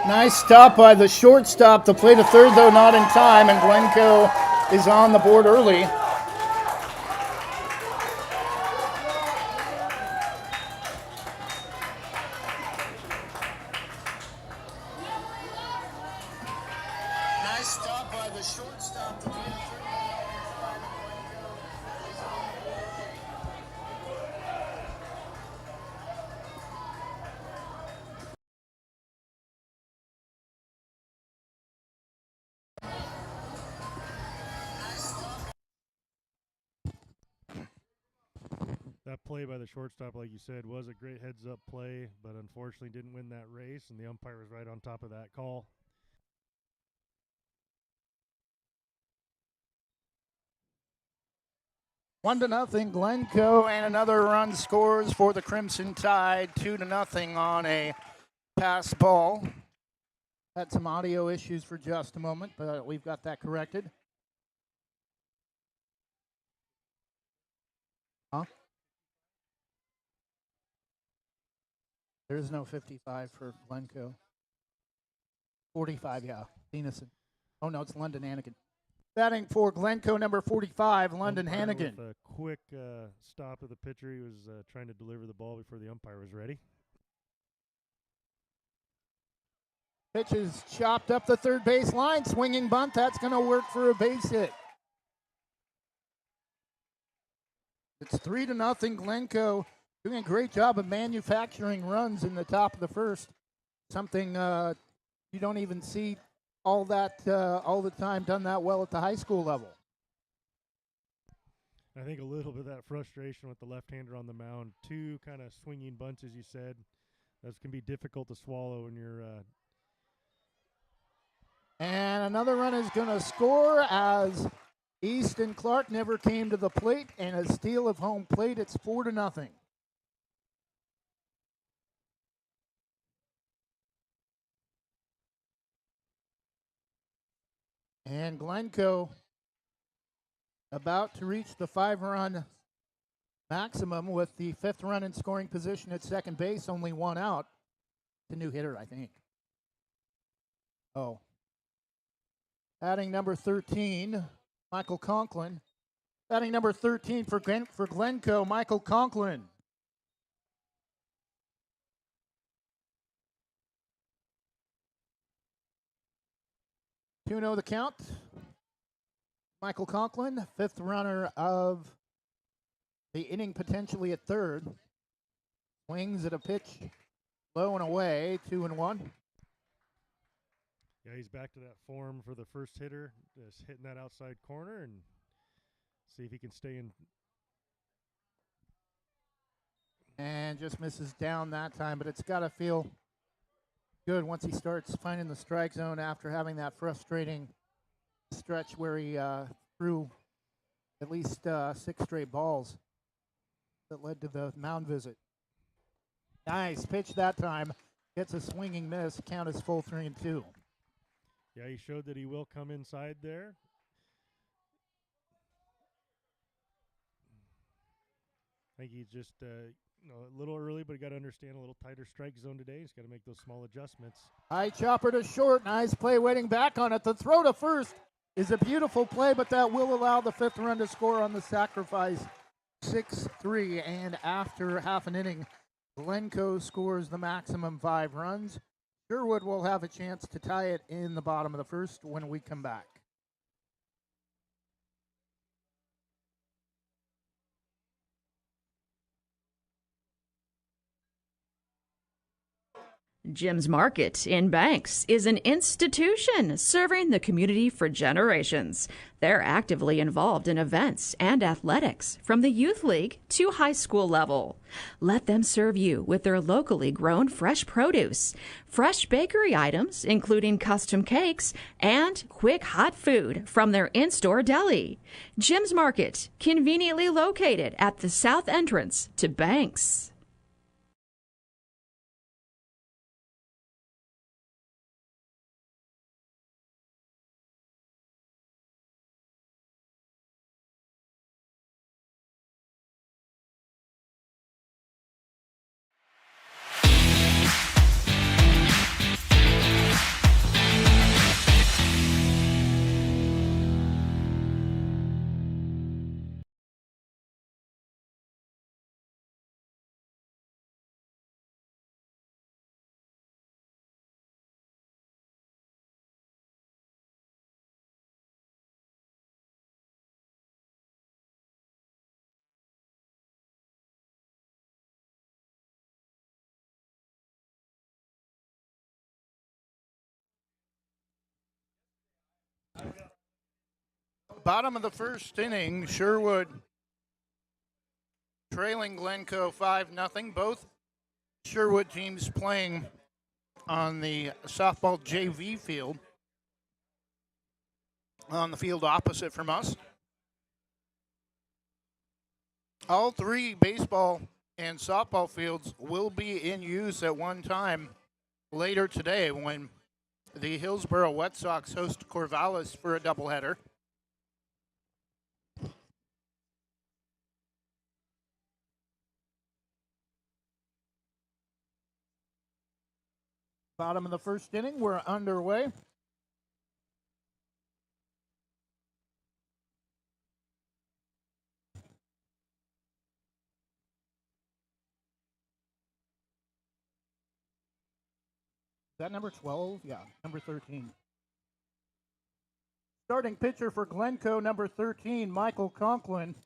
Nice stop by the shortstop. The play to third, though, not in time, and Glencoe is on the board early. Nice stop by the shortstop. The play to third, not in time, and Glencoe is on the board early. That play by the shortstop, like you said, was a great heads-up play, but unfortunately didn't win that race, and the umpire was right on top of that call. One to nothing, Glencoe, and another run scores for the Crimson Tide. 2-0 on a pass ball. Had some audio issues for just a moment, but we've got that corrected. Huh? There is no 55 for Glencoe. 45, yeah. Denison. Oh, no, it's London Hannigan. Batting for Glencoe, number 45, London Umpire Hannigan. With a quick stop of the pitcher. He was trying to deliver the ball before the umpire was ready. Pitch is chopped up the third base line. Swinging bunt. That's going to work for a base hit. It's 3-0. Glencoe doing a great job of manufacturing runs in the top of the first. Something you don't even see all the time done that well at the high school level. I think a little bit of that frustration with the left-hander on the mound. Two kind of swinging bunts, as you said. Those can be difficult to swallow when you're And another run is going to score as Easton Clark never came to the plate, and a steal of home plate. It's 4-0. And Glencoe about to reach the 5-run maximum with the 5th run in scoring position at second base, only one out. The new hitter, I think. Oh. Batting number 13, Michael Conklin. Batting number 13 for Glencoe, Michael Conklin. 2-0 the count. Michael Conklin, 5th runner of the inning, potentially at third. Swings at a pitch low and away, 2-1. Yeah, he's back to that form for the first hitter, just hitting that outside corner and see if he can stay in. And just misses down that time, but it's got to feel good once he starts finding the strike zone after having that frustrating stretch where he threw at least 6 straight balls that led to the mound visit. Nice pitch that time. Gets a swinging miss. Count is full 3-2. Yeah, he showed that he will come inside there. I think he's just a little early, but he got to understand a little tighter strike zone today. He's got to make those small adjustments. High chopper to short. Nice play waiting back on it. The throw to first is a beautiful play, but that will allow the 5th run to score on the sacrifice. 6-3, and after half an inning, Glencoe scores the maximum 5 runs. Sherwood will have a chance to tie it in the bottom of the first when we come back. Jim's Market in Banks is an institution serving the community for generations. They're actively involved in events and athletics from the youth league to high school level. Let them serve you with their locally grown fresh produce, fresh bakery items, including custom cakes, and quick hot food from their in-store deli. Jim's Market, conveniently located at the south entrance to Banks. Bottom of the first inning, Sherwood trailing Glencoe 5-0. Both Sherwood teams playing on the softball JV field, on the field opposite from us. All three baseball and softball fields will be in use at one time later today when the Hillsboro Wet Sox host Corvallis for a doubleheader. Bottom of the first inning, we're underway. Is that number 12? Yeah, number 13. Starting pitcher for Glencoe, number 13, Michael Conklin.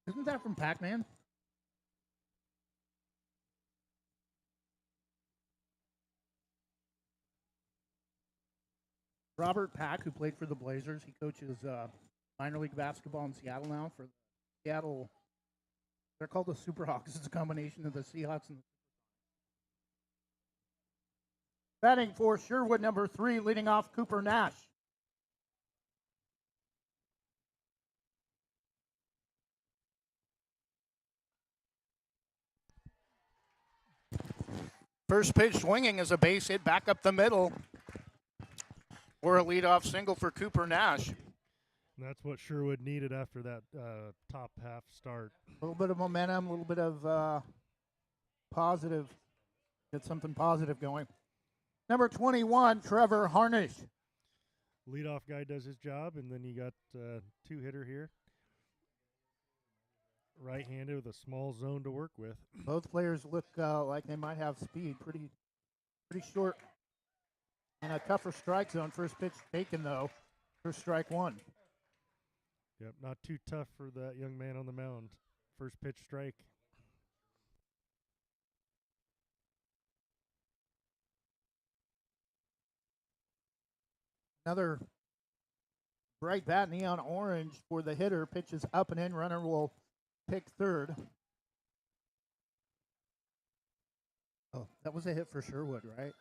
Isn't that from Pac-Man? Robert Pack, who played for the Blazers, he coaches minor league basketball in Seattle now for Seattle. They're called the Superhawks. It's a combination of the Seahawks and the batting for Sherwood, number 3, leading off Cooper Nash. First pitch swinging is a base hit back up the middle, or a leadoff single for Cooper Nash. And that's what Sherwood needed after that top half start. A little bit of momentum, a little bit of positive. Get something positive going. Number 21, Trevor Harnish. Leadoff guy does his job, and then you got two-hitter here. Right-handed with a small zone to work with. Both players look like they might have speed. Pretty short. And a tougher strike zone. First pitch taken, though, for strike one. Yep, not too tough for that young man on the mound. First pitch strike. Another bright bat, neon orange for the hitter. Pitches up and in. Runner will pick third. Oh, that was a hit for Sherwood, right?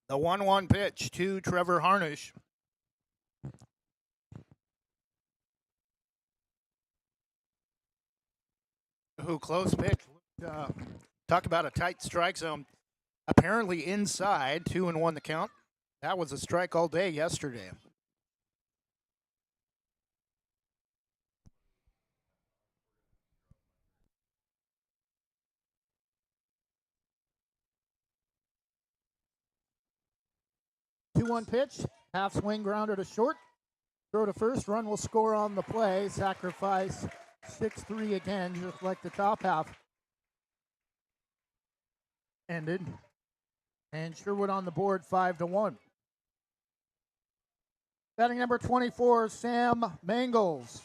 The 1-1 pitch to Trevor Harnish. Who close pitch. Talk about a tight strike zone. Apparently inside, 2-1 the count. That was a strike all day yesterday. Two-one pitch, half swing grounder to short. Throw to first, run will score on the play. Sacrifice 6-3 again, just like the top half ended. And Sherwood on the board 5-1. Batting number 24, Sam Mangles.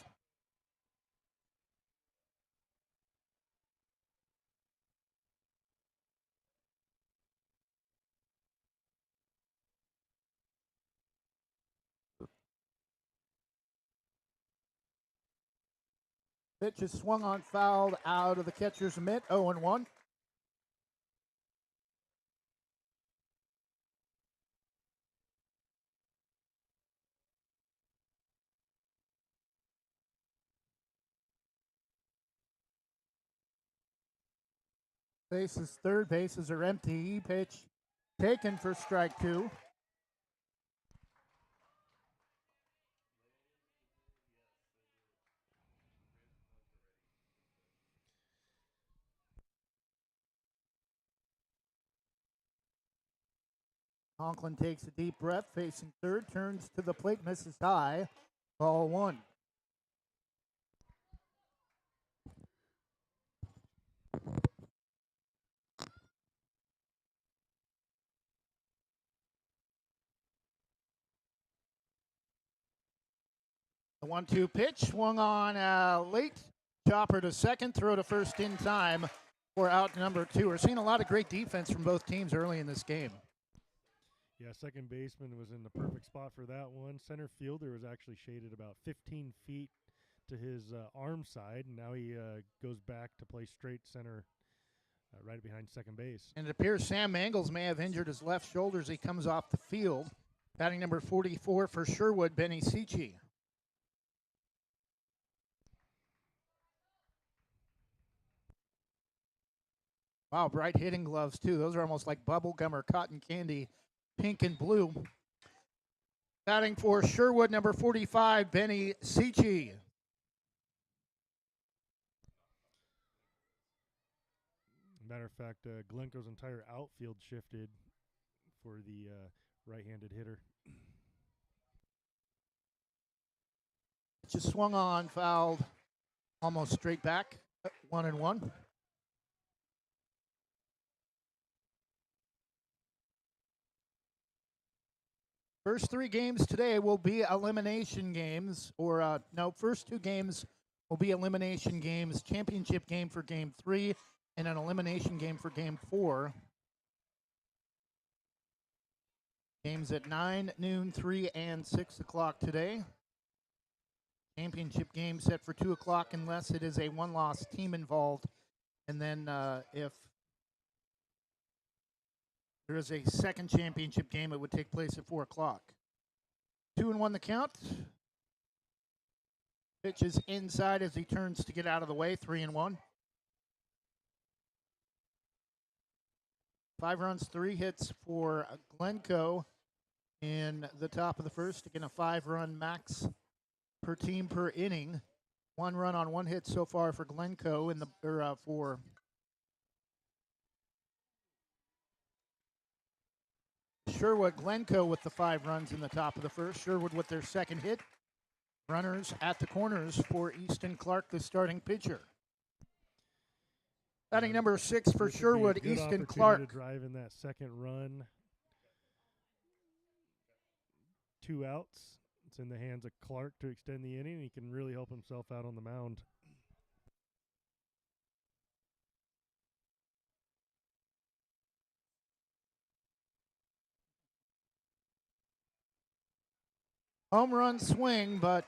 Pitch is swung on, fouled out of the catcher's mitt, 0-1. Bases, third bases are empty. Pitch taken for strike two. Conklin takes a deep breath, facing third, turns to the plate, misses high. Ball one. 1-2 pitch swung on late. Chopper to second, throw to first in time for out number 2. We're seeing a lot of great defense from both teams early in this game. Yeah, second baseman was in the perfect spot for that one. Center fielder was actually shaded about 15 feet to his arm side, and now he goes back to play straight center right behind second base. And it appears Sam Mangles may have injured his left shoulder as he comes off the field. Batting number 44 for Sherwood, Benny Sichi. Wow, bright hitting gloves, too. Those are almost like bubble gum or cotton candy, pink and blue. Batting for Sherwood, number 45, Benny Sichi. Matter of fact, Glencoe's entire outfield shifted for the right-handed hitter. Just swung on, fouled, almost straight back, 1-1. First 3 games today will be elimination games, or first 2 games will be elimination games. Championship game for game 3 and an elimination game for game 4. Games at 9, noon, 3, and 6 o'clock today. Championship game set for 2 o'clock unless it is a one-loss team involved. And then if there is a second championship game, it would take place at 4 o'clock. 2-1 the count. Pitch is inside as he turns to get out of the way, 3-1. 5 runs, 3 hits for Glencoe in the top of the first. Again, a 5-run max per team per inning. 1 run on 1 hit so far for Glencoe in the for Sherwood. Glencoe with the 5 runs in the top of the first. Sherwood with their second hit. Runners at the corners for Easton Clark, the starting pitcher. Batting number 6 for Sherwood, Easton Clark. To drive in that second run. 2 outs. It's in the hands of Clark to extend the inning. He can really help himself out on the mound. Home run swing, but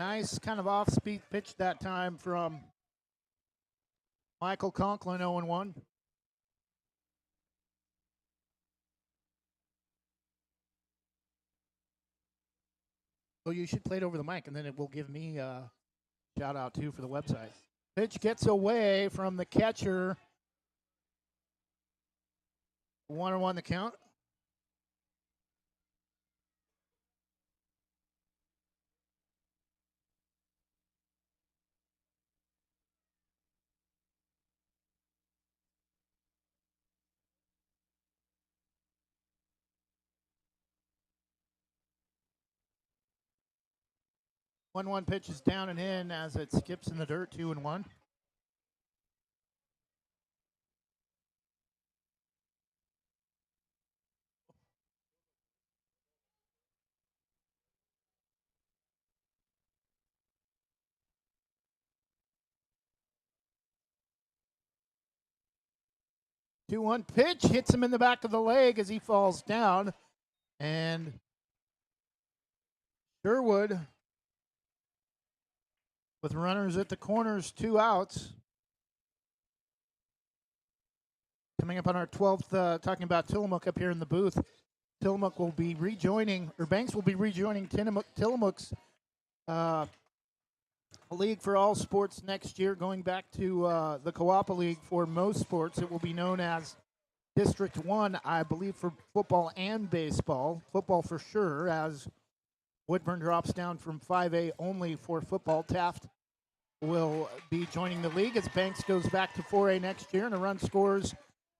nice kind of off-speed pitch that time from Michael Conklin, 0-1. So you should play it over the mic, and then it will give me a shout-out, too, for the website. Pitch gets away from the catcher. 1-1 the count. One pitch is down and in as it skips in the dirt, 2-1. Two-one pitch hits him in the back of the leg as he falls down, and Sherwood, with runners at the corners, 2 outs. Coming up on our 12th, talking about Tillamook up here in the booth. Tillamook will be rejoining, or Banks will be rejoining Tillamook's League for All Sports next year, going back to the Coapa League for most sports. It will be known as District 1, I believe, for football and baseball. Football for sure, as Woodburn drops down from 5A only for football. Taft will be joining the league as Banks goes back to 4A next year, and a run scores.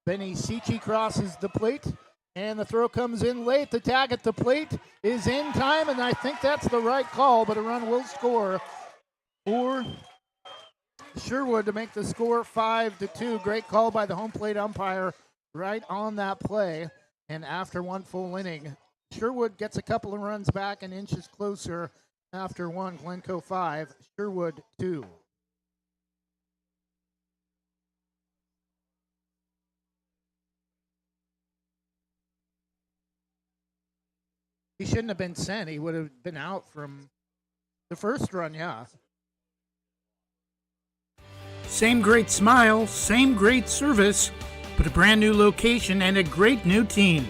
Benny Sichi crosses the plate, and the throw comes in late. The tag at the plate is in time, and I think that's the right call, but a run will score for Sherwood to make the score 5-2. Great call by the home plate umpire right on that play, and after one full inning, Sherwood gets a couple of runs back and inches closer After 1, Glencoe 5, Sherwood 2. He shouldn't have been sent. He would have been out from the first run, yeah. Same great smile, same great service, but a brand new location and a great new team.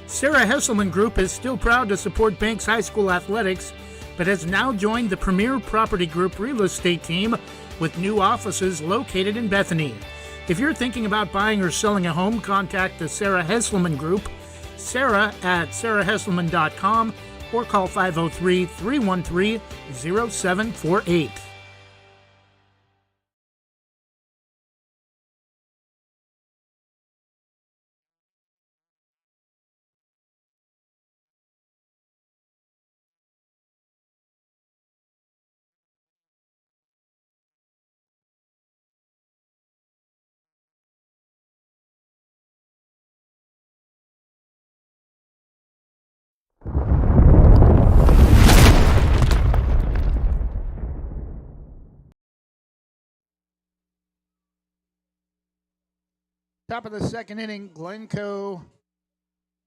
Sarah Hesselman Group is still proud to support Banks High School athletics, but has now joined the Premier Property Group real estate team with new offices located in Bethany. If you're thinking about buying or selling a home, contact the Sarah Hesselman Group, Sarah at sarahhesselman.com, or call 503-313-0748. Top of the second inning, Glencoe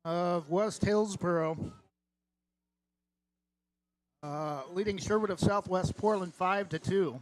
of West Hillsboro leading Sherwood of Southwest Portland 5-2.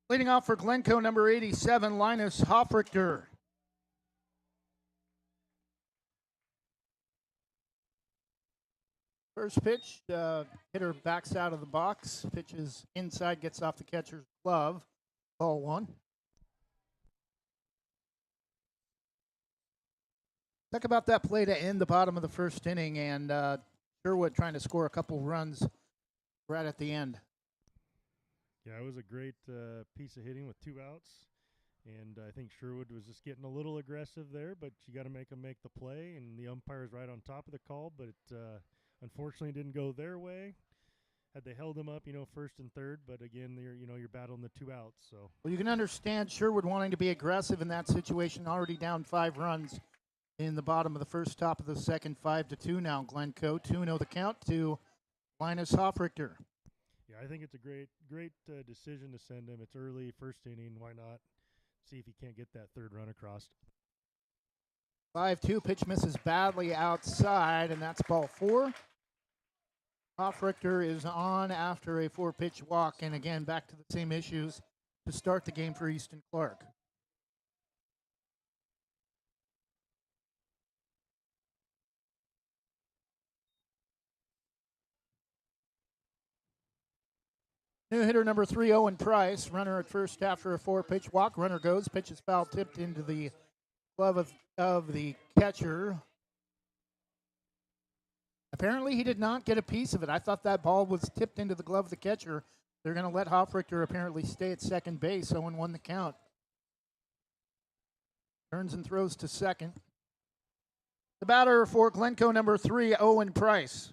Leading off for Glencoe, number 87, Linus Hoffrichter. First pitch, hitter backs out of the box. Pitches inside, gets off the catcher's glove. Ball 1. Talk about that play to end the bottom of the first inning, and Sherwood trying to score a couple runs right at the end. Yeah, it was a great piece of hitting with 2 outs. And I think Sherwood was just getting a little aggressive there, but you got to make them make the play. And the umpire's right on top of the call, but it unfortunately didn't go their way. Had they held them up, first and third, but again, you're battling the 2 outs. So well, you can understand Sherwood wanting to be aggressive in that situation. Already down 5 runs in the bottom of the first, top of the second. 5-2 now. Glencoe 2-0 the count to Linus Hoffrichter. Yeah, I think it's a great decision to send him. It's early, first inning. Why not see if he can't get that third run across? 5-2, pitch misses badly outside, and that's ball 4. Hoffrichter is on after a 4-pitch walk, and again, back to the same issues to start the game for Easton Clark. New hitter number 3, Owen Price. Runner at first after a 4-pitch walk. Runner goes. Pitch is foul tipped into the glove of the catcher. Apparently, he did not get a piece of it. I thought that ball was tipped into the glove of the catcher. They're going to let Hoffrichter apparently stay at second base. Owen won the count. Turns and throws to second. The batter for Glencoe number 3, Owen Price.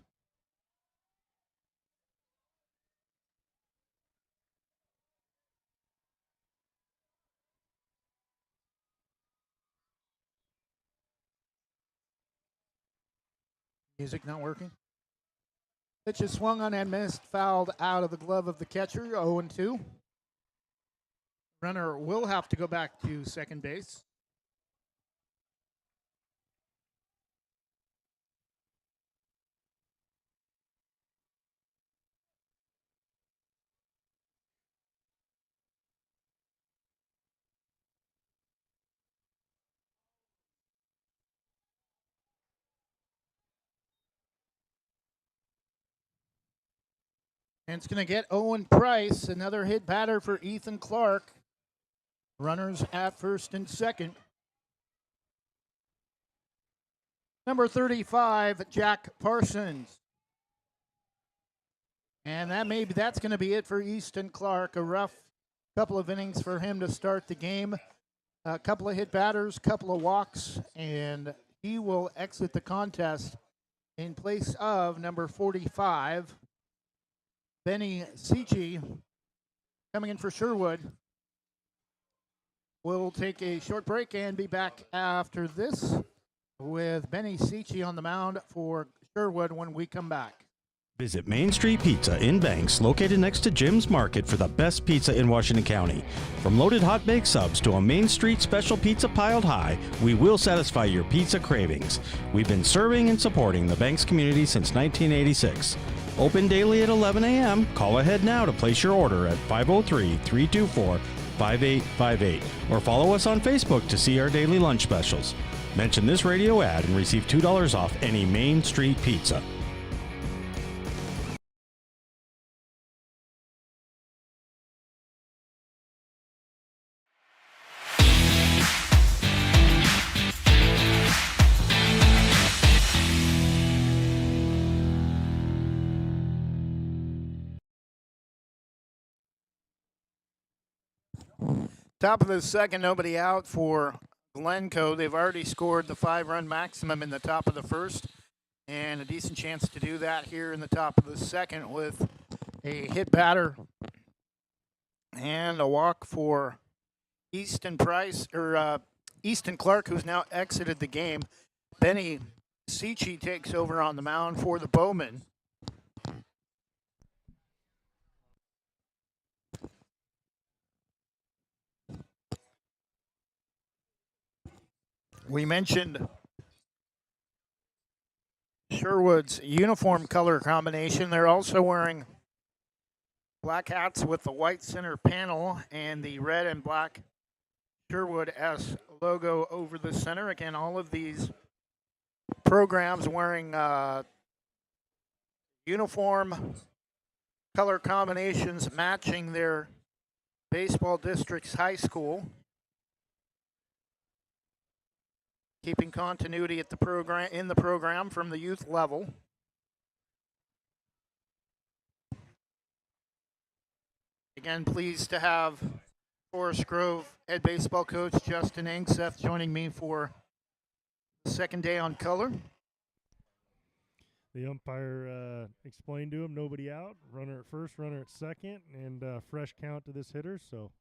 Music not working. Pitch is swung on and missed, fouled out of the glove of the catcher, 0-2. Runner will have to go back to second base. And it's going to get Owen Price, another hit batter for Ethan Clark. Runners at first and second. Number 35, Jack Parsons. And that's going to be it for Easton Clark. A rough couple of innings for him to start the game. A couple of hit batters, couple of walks, and he will exit the contest in place of number 45, Benny Seachy, coming in for Sherwood. We'll take a short break and be back after this with Benny Seachy on the mound for Sherwood when we come back. Visit Main Street Pizza in Banks, located next to Jim's Market, for the best pizza in Washington County. From loaded hot baked subs to a Main Street special pizza piled high, we will satisfy your pizza cravings. We've been serving and supporting the Banks community since 1986. Open daily at 11 a.m. Call ahead now to place your order at 503-324-5858 or follow us on Facebook to see our daily lunch specials. Mention this radio ad and receive $2 off any Main Street pizza. Top of the second, nobody out for Glencoe. They've already scored the 5-run maximum in the top of the first, and a decent chance to do that here in the top of the second with a hit batter and a walk for Easton Clark, who's now exited the game. Benny Seachy takes over on the mound for the Bowmen. We mentioned Sherwood's uniform color combination. They're also wearing black hats with the white center panel and the red and black Sherwood S logo over the center. Again, all of these programs wearing uniform color combinations matching their baseball district's high school. Keeping continuity at the program from the youth level. Again, pleased to have Forest Grove head baseball coach Justin Angseth joining me for the second day on color. The umpire explained to him nobody out, runner at first, runner at second, and fresh count to this hitter. So.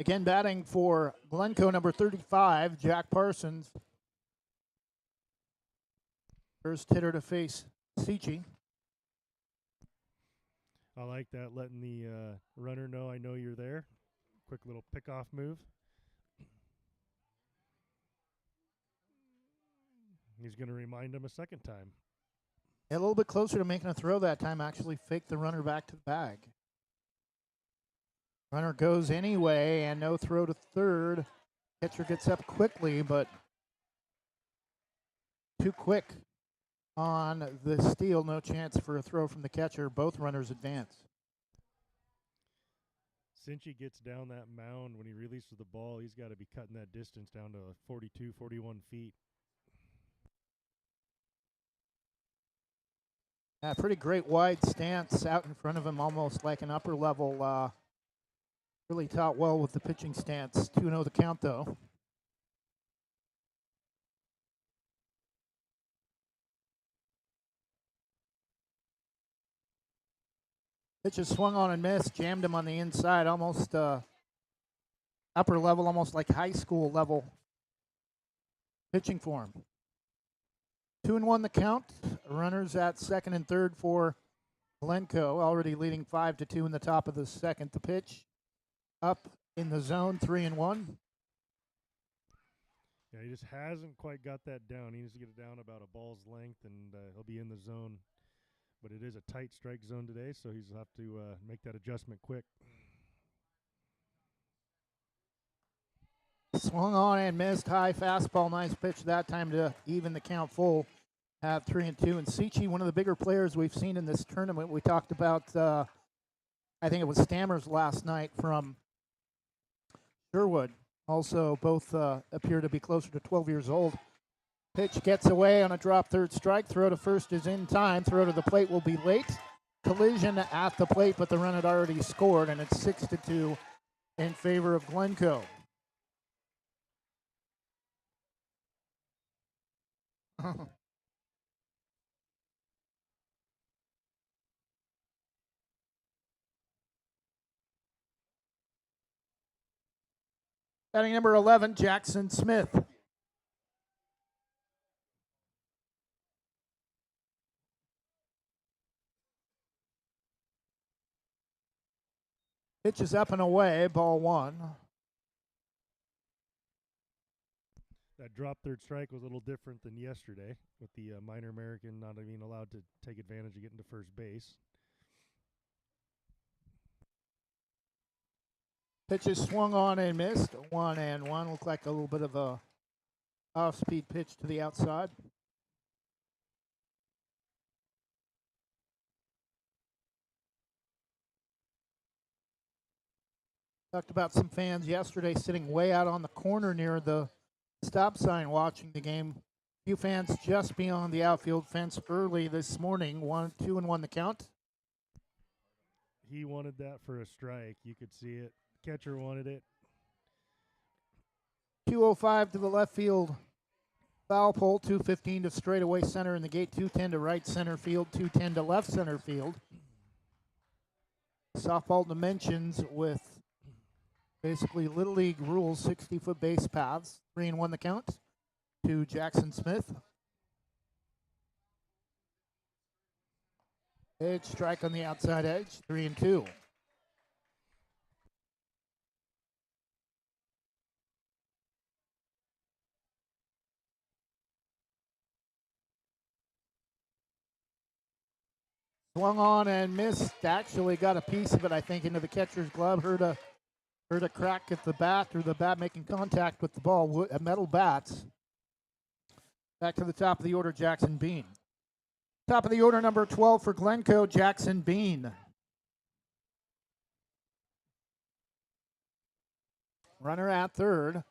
Again, batting for Glencoe, number 35, Jack Parsons. First hitter to face Seachy. I like that, letting the runner know I know you're there. Quick little pickoff move. He's going to remind him a second time. A little bit closer to making a throw that time, actually faked the runner back to the bag. Runner goes anyway, and no throw to third. Catcher gets up quickly, but too quick on the steal. No chance for a throw from the catcher. Both runners advance. Since he gets down that mound when he releases the ball, he's got to be cutting that distance down to 42, 41 feet. Yeah, pretty great wide stance out in front of him, almost like an upper level. Really taught well with the pitching stance. 2-0 the count, though. Pitch is swung on and missed. Jammed him on the inside, almost upper level, almost like high school level pitching form. 2-1 the count. Runners at second and third for Glencoe, already leading 5-2 in the top of the second. The pitch up in the zone, 3-1. Yeah, he just hasn't quite got that down. He needs to get it down about a ball's length, and he'll be in the zone. But it is a tight strike zone today, so he'll have to make that adjustment quick. Swung on and missed. High fastball. Nice pitch that time to even the count full. Have 3-2. And Seachy, one of the bigger players we've seen in this tournament. We talked about, I think it was Stammers last night from Sherwood. Also, both appear to be closer to 12 years old. Pitch gets away on a drop third strike. Throw to first is in time. Throw to the plate will be late. Collision at the plate, but the run had already scored, and it's 6-2 in favor of Glencoe. Batting number 11, Jackson Smith. Pitch is up and away, ball one. That drop third strike was a little different than yesterday, with the minor American not being allowed to take advantage of getting to first base. Pitch is swung on and missed. 1-1. Looked like a little bit of a off-speed pitch to the outside. Talked about some fans yesterday sitting way out on the corner near the stop sign watching the game. Few fans just beyond the outfield fence early this morning. 2-1 the count. He wanted that for a strike. You could see it. Catcher wanted it. 205 to the left field foul pole. 215 to straightaway center in the gate. 210 to right center field. 210 to left center field. Softball dimensions with basically Little League rules, 60-foot base paths. 3-1 the count to Jackson Smith. Edge strike on the outside edge, 3-2. Swung on and missed. Actually got a piece of it, I think, into the catcher's glove. Heard a crack at the bat, or the bat making contact with the ball. Metal bats. Back to the top of the order, Jackson Bean. Top of the order, number 12 for Glencoe, Jackson Bean. Runner at third.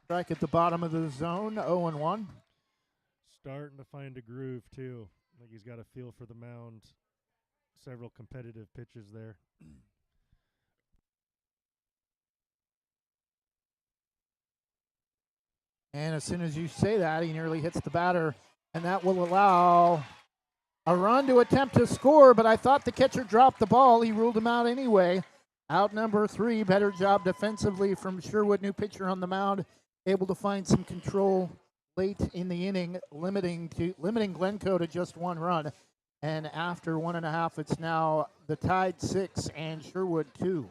Strike at the bottom of the zone, 0-1. Starting to find a groove, too. I think he's got a feel for the mound. Several competitive pitches there. And as soon as you say that, he nearly hits the batter, and that will allow a run to attempt to score, but I thought the catcher dropped the ball. He ruled him out anyway. Out number 3, better job defensively from Sherwood, new pitcher on the mound, able to find some control late in the inning, limiting Glencoe to just 1 run. And after 1.5, it's now the Tide 6 and Sherwood 2.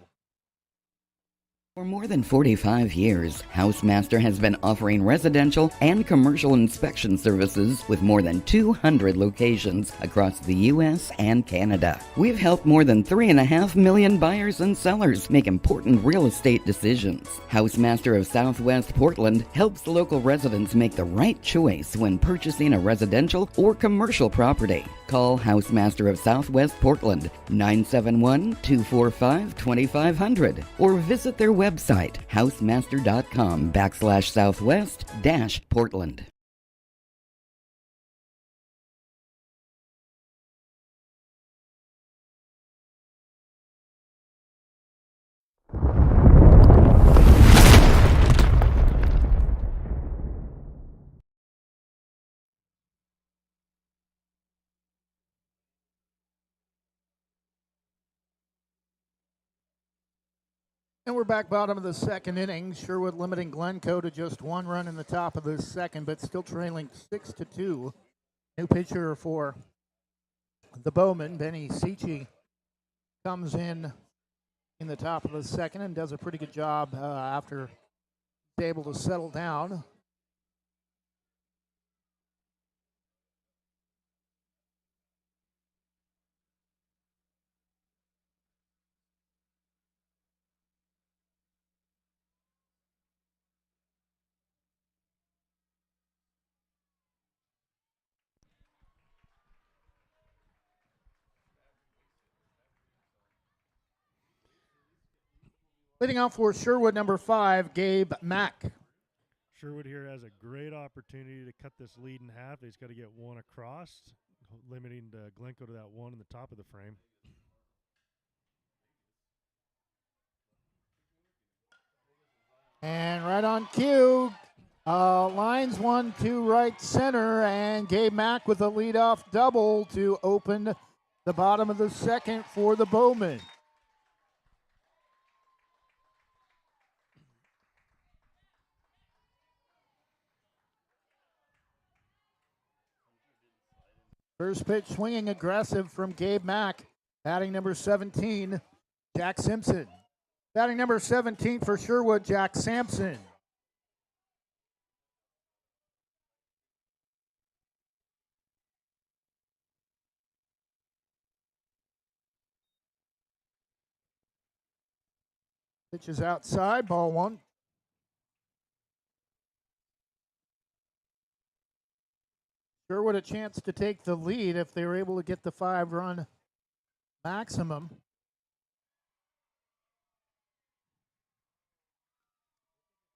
For more than 45 years, Housemaster has been offering residential and commercial inspection services with more than 200 locations across the U.S. and Canada. We've helped more than 3.5 million buyers and sellers make important real estate decisions. Housemaster of Southwest Portland helps local residents make the right choice when purchasing a residential or commercial property. Call Housemaster of Southwest Portland, 971-245-2500, or visit their website, housemaster.com/southwest-Portland. And we're back bottom of the second inning. Sherwood limiting Glencoe to just 1 run in the top of the second, but still trailing 6-2. New pitcher for the Bowman, Benny Seachy, comes in the top of the second and does a pretty good job after he's able to settle down. Leading off for Sherwood, number 5, Gabe Mack. Sherwood here has a great opportunity to cut this lead in half. He's got to get one across, limiting Glencoe to that one in the top of the frame. And right on cue, lines 1-2 right center, and Gabe Mack with a leadoff double to open the bottom of the second for the Bowmen. First pitch swinging aggressive from Gabe Mack. Batting number 17, Jack Simpson. Batting number 17 for Sherwood, Jack Sampson. Pitch is outside, ball one. Sherwood a chance to take the lead if they were able to get the 5-run maximum.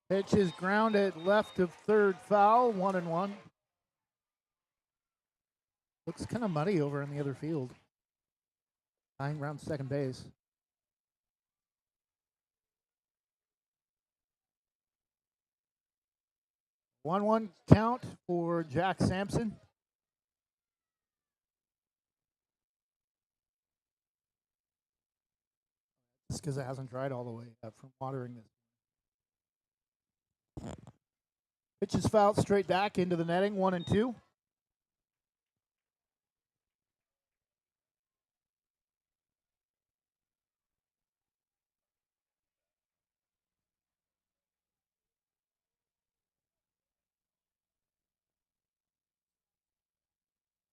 Pitch is grounded left of third, foul, 1-1. Looks kind of muddy over in the other field. Tying around second base. One count for Jack Sampson. Just because it hasn't dried all the way from watering this. Pitch is fouled straight back into the netting, 1-2.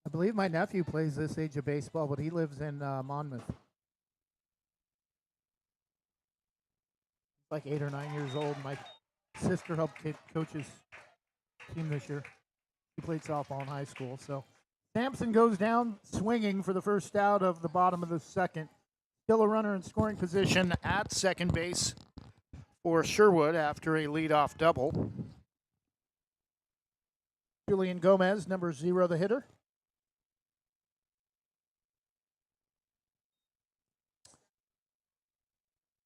I believe my nephew plays this age of baseball, but he lives in Monmouth. Like 8 or 9 years old. My sister helped coach his team this year. He played softball in high school. So Sampson goes down swinging for the first out of the bottom of the second. Still a runner in scoring position at second base for Sherwood after a leadoff double. Julian Gomez, number 0, the hitter.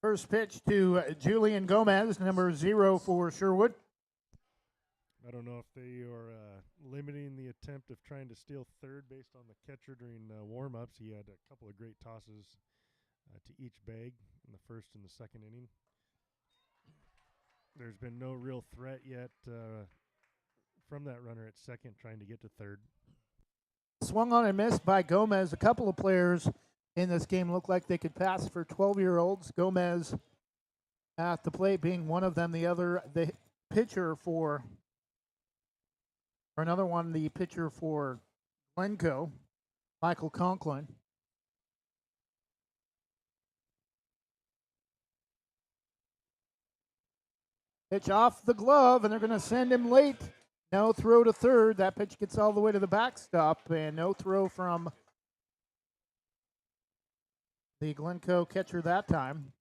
First pitch to Julian Gomez, number 0 for Sherwood. I don't know if they are limiting the attempt of trying to steal third based on the catcher during warm-ups. He had a couple of great tosses to each bag in the first and the second inning. There's been no real threat yet from that runner at second trying to get to third. Swung on and missed by Gomez. A couple of players in this game look like they could pass for 12-year-olds. Gomez at the plate being one of them. The other, the pitcher for, or another one, the pitcher for Glencoe, Michael Conklin. Pitch off the glove, and they're going to send him late. No throw to third. That pitch gets all the way to the backstop, and no throw from the Glencoe catcher that time.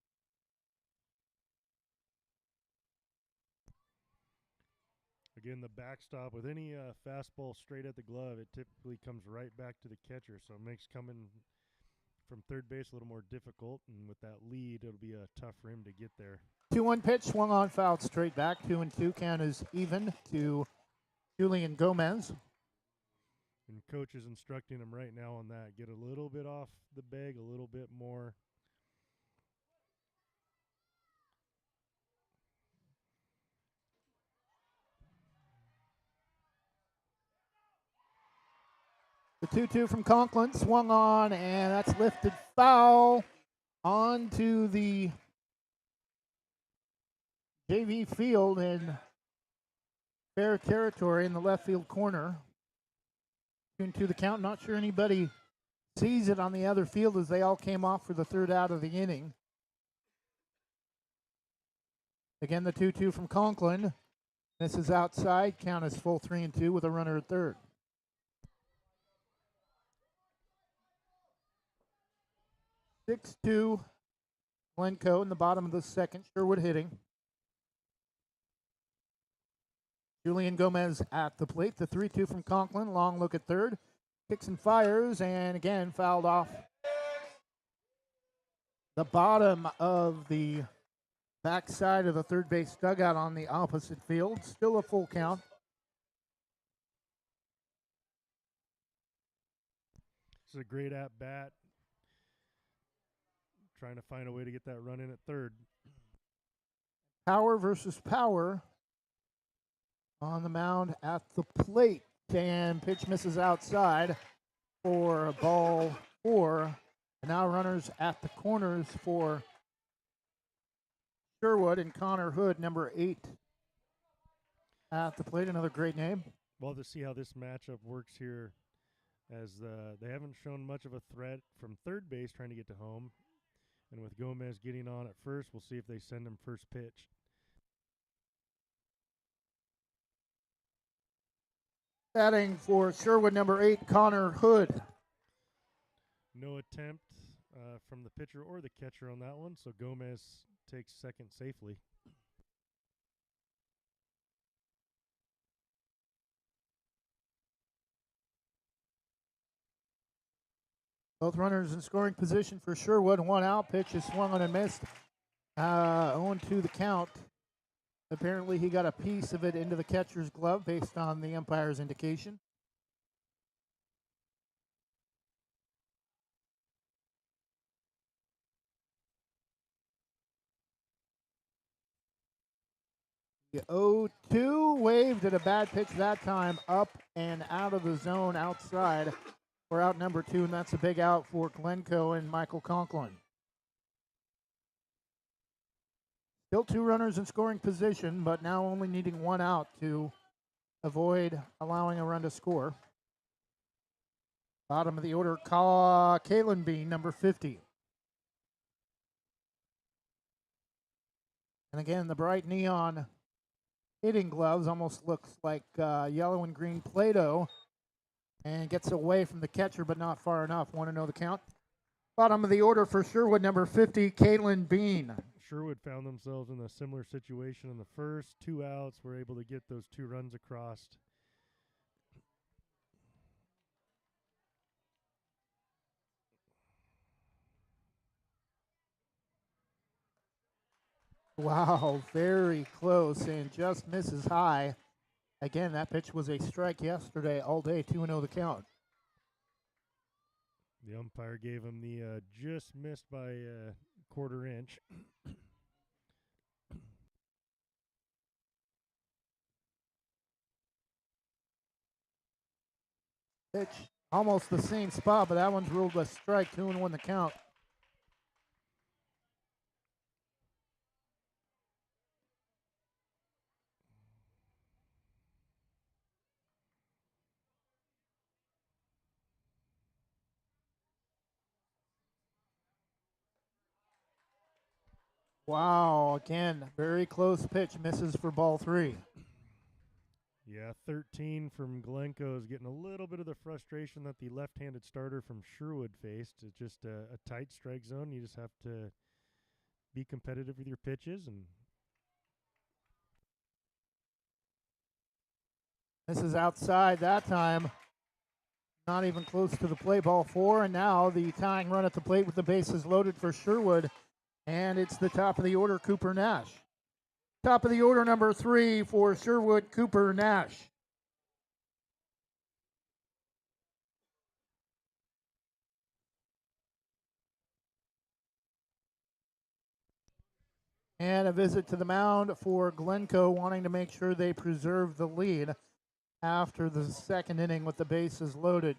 Again, the backstop with any fastball straight at the glove, it typically comes right back to the catcher, so it makes coming from third base a little more difficult, and with that lead, it'll be a tough for him to get there. 2-1 pitch, swung on, fouled straight back. 2-2 count is even to Julian Gomez. And coach is instructing him right now on that. Get a little bit off the bag, a little bit more. The 2-2 from Conklin, swung on, and that's lifted foul onto the JV field in fair territory in the left field corner. 2-2 the count. Not sure anybody sees it on the other field as they all came off for the third out of the inning. Again, the 2-2 from Conklin. This is outside. Count is full 3-2 with a runner at third. Six-2 Glencoe in the bottom of the second. Sherwood hitting. Julian Gomez at the plate. The 3-2 from Conklin. Long look at third. Kicks and fires, and again fouled off the bottom of the backside of the third base dugout on the opposite field. Still a full count. This is a great at bat. Trying to find a way to get that run in at third. Power versus power on the mound at the plate. And pitch misses outside for ball 4. And now runners at the corners for Sherwood and Connor Hood, number 8 at the plate. Another great name. Well, to see how this matchup works here, as they haven't shown much of a threat from third base trying to get to home. And with Gomez getting on at first, we'll see if they send him first pitch. Batting for Sherwood, number 8, Connor Hood. No attempt from the pitcher or the catcher on that one, so Gomez takes second safely. Both runners in scoring position for Sherwood. 1 out. Pitch is swung on and missed. 0-2 the count. Apparently he got a piece of it into the catcher's glove based on the umpire's indication. The 0-2 waved at a bad pitch that time, up and out of the zone outside. We're out number 2, and that's a big out for Glencoe and Michael Conklin. Still 2 runners in scoring position, but now only needing 1 out to avoid allowing a run to score. Bottom of the order, Kalen Bean, number 50. And again, the bright neon hitting gloves almost looks like yellow and green Play-Doh, and gets away from the catcher, but not far enough. Want to know the count? Bottom of the order for Sherwood, number 50, Caitlin Bean. Sherwood found themselves in a similar situation in the first. 2 outs, were able to get those 2 runs across. Wow, very close and just misses high. Again, that pitch was a strike yesterday all day, 2-0 the count. The umpire gave him the just missed by a quarter inch. Pitch almost the same spot, but that one's ruled a strike, 2-1 the count. Wow, again, very close pitch, misses for ball 3. Yeah, 13 from Glencoe is getting a little bit of the frustration that the left-handed starter from Sherwood faced. It's just a tight strike zone. You just have to be competitive with your pitches. And This is outside that time. Not even close to the play, ball 4. And now the tying run at the plate with the bases loaded for Sherwood. And it's the top of the order, Cooper Nash. Top of the order, number 3 for Sherwood, Cooper Nash. And a visit to the mound for Glencoe, wanting to make sure they preserve the lead after the second inning with the bases loaded.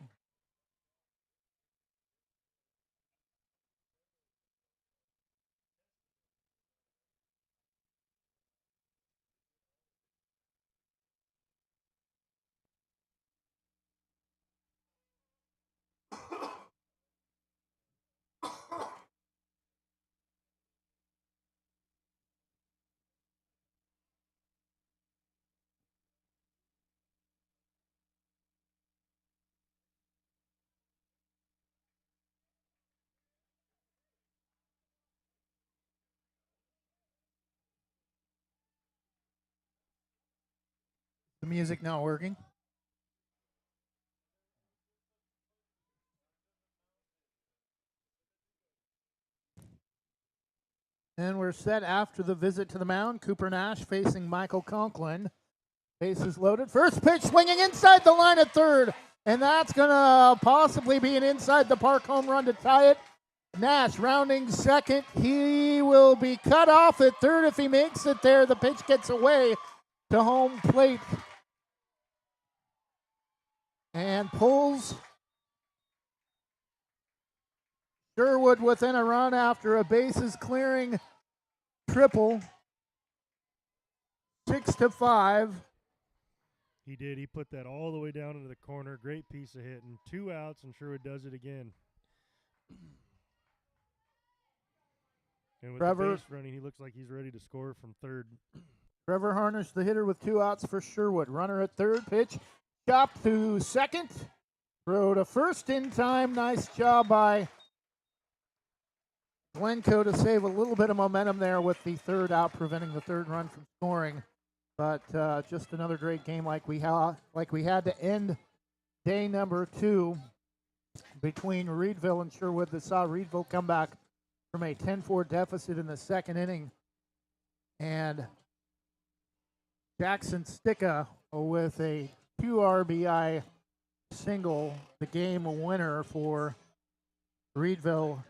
music not working. And we're set after the visit to the mound. Cooper Nash facing Michael Conklin. Bases loaded. First pitch swinging inside the line at third. And that's going to possibly be an inside the park home run to tie it. Nash rounding second. He will be cut off at third if he makes it there. The pitch gets away to home plate and pulls Sherwood within a run after a bases clearing triple. 6-5. He did. He put that all the way down into the corner. Great piece of hitting. 2 outs, and Sherwood does it again. And with the base running, he looks like he's ready to score from third. Trevor Harnish, the hitter, with 2 outs for Sherwood. Runner at third. Pitch chopped to second. Throw to first in time. Nice job by Glencoe to save a little bit of momentum there with the third out, preventing the third run from scoring. But just another great game like we had to end day number 2 between Reedville and Sherwood that saw Reedville come back from a 10-4 deficit in the second inning. And Jackson Sticka with a 2 RBI single, the game winner for Reedville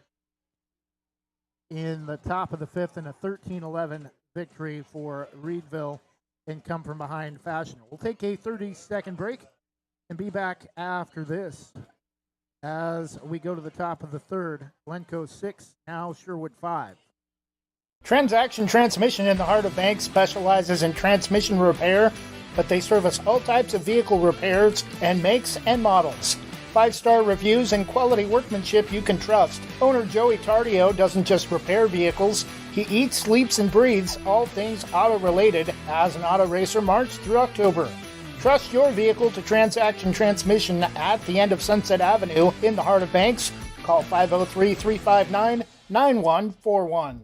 in the top of the 5th, and a 13-11 victory for Reedville in come from behind fashion. We'll take a 30-second break and be back after this as we go to the top of the third. Glencoe 6, now Sherwood 5. Transaction Transmission in the heart of Banks specializes in transmission repair, but they service all types of vehicle repairs and makes and models. 5-star reviews and quality workmanship you can trust. Owner Joey Tardio doesn't just repair vehicles, he eats, sleeps, and breathes all things auto-related as an auto racer March through October. Trust your vehicle to Transaction Transmission at the end of Sunset Avenue in the heart of Banks. Call 503-359-9141.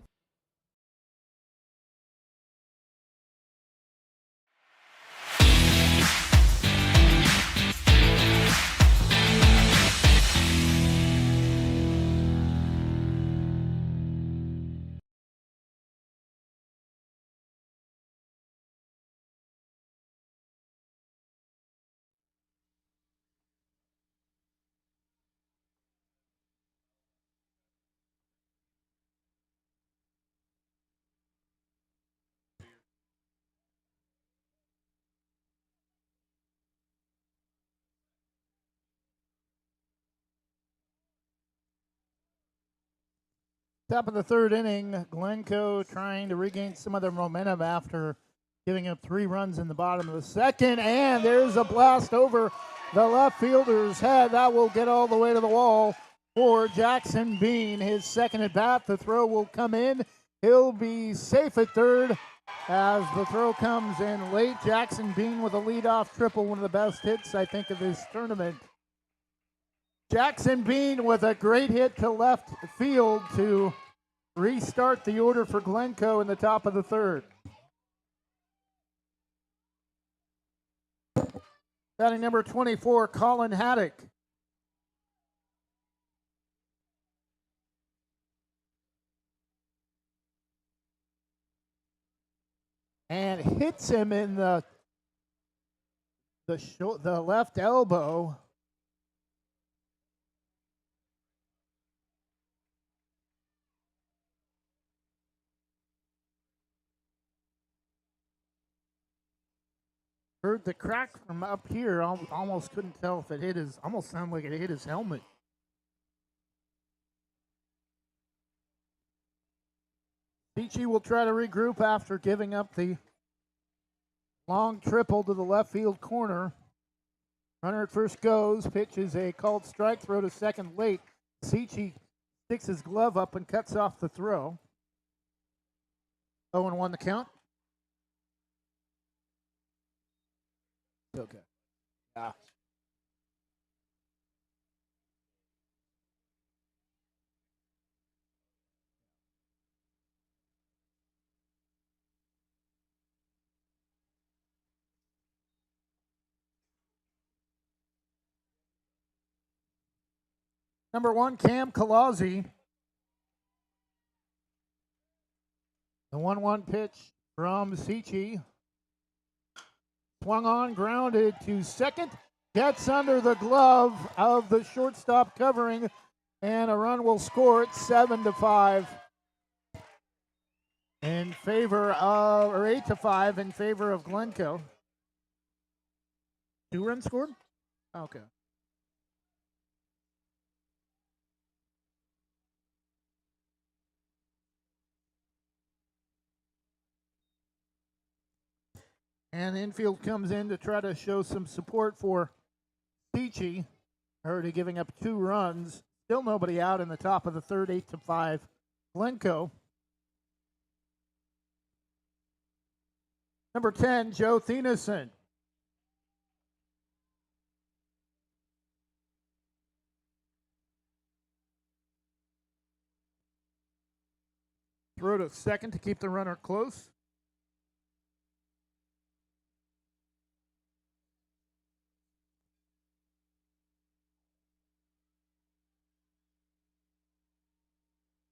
Top of the third inning, Glencoe trying to regain some of their momentum after giving up 3 runs in the bottom of the second, and there's a blast over the left fielder's head. That will get all the way to the wall for Jackson Bean. His second at bat, the throw will come in. He'll be safe at third as the throw comes in late. Jackson Bean with a leadoff triple, one of the best hits, I think, of this tournament. Jackson Bean with a great hit to left field to restart the order for Glencoe in the top of the third. Batting number 24, Colin Haddock. And hits him in the left elbow. Heard the crack from up here. Almost couldn't tell if it hit his, almost sounded like it hit his helmet. Beachy will try to regroup after giving up the long triple to the left field corner. Runner at first goes. Pitch is a called strike. Throw to second late. Beachy sticks his glove up and cuts off the throw. 0-1 the count. Okay. Yeah. Number 1, Cam Kalazzi. The 1-1 pitch from Sichi. Swung on, grounded to second. Gets under the glove of the shortstop covering, and a run will score it 7-5 in favor of, or 8-5 in favor of Glencoe. 2 runs scored? Okay. And the infield comes in to try to show some support for Peachy. Already giving up 2 runs. Still nobody out in the top of the third, 8-5. Glencoe. Number 10, Joe Thieneson. Throw to second to keep the runner close.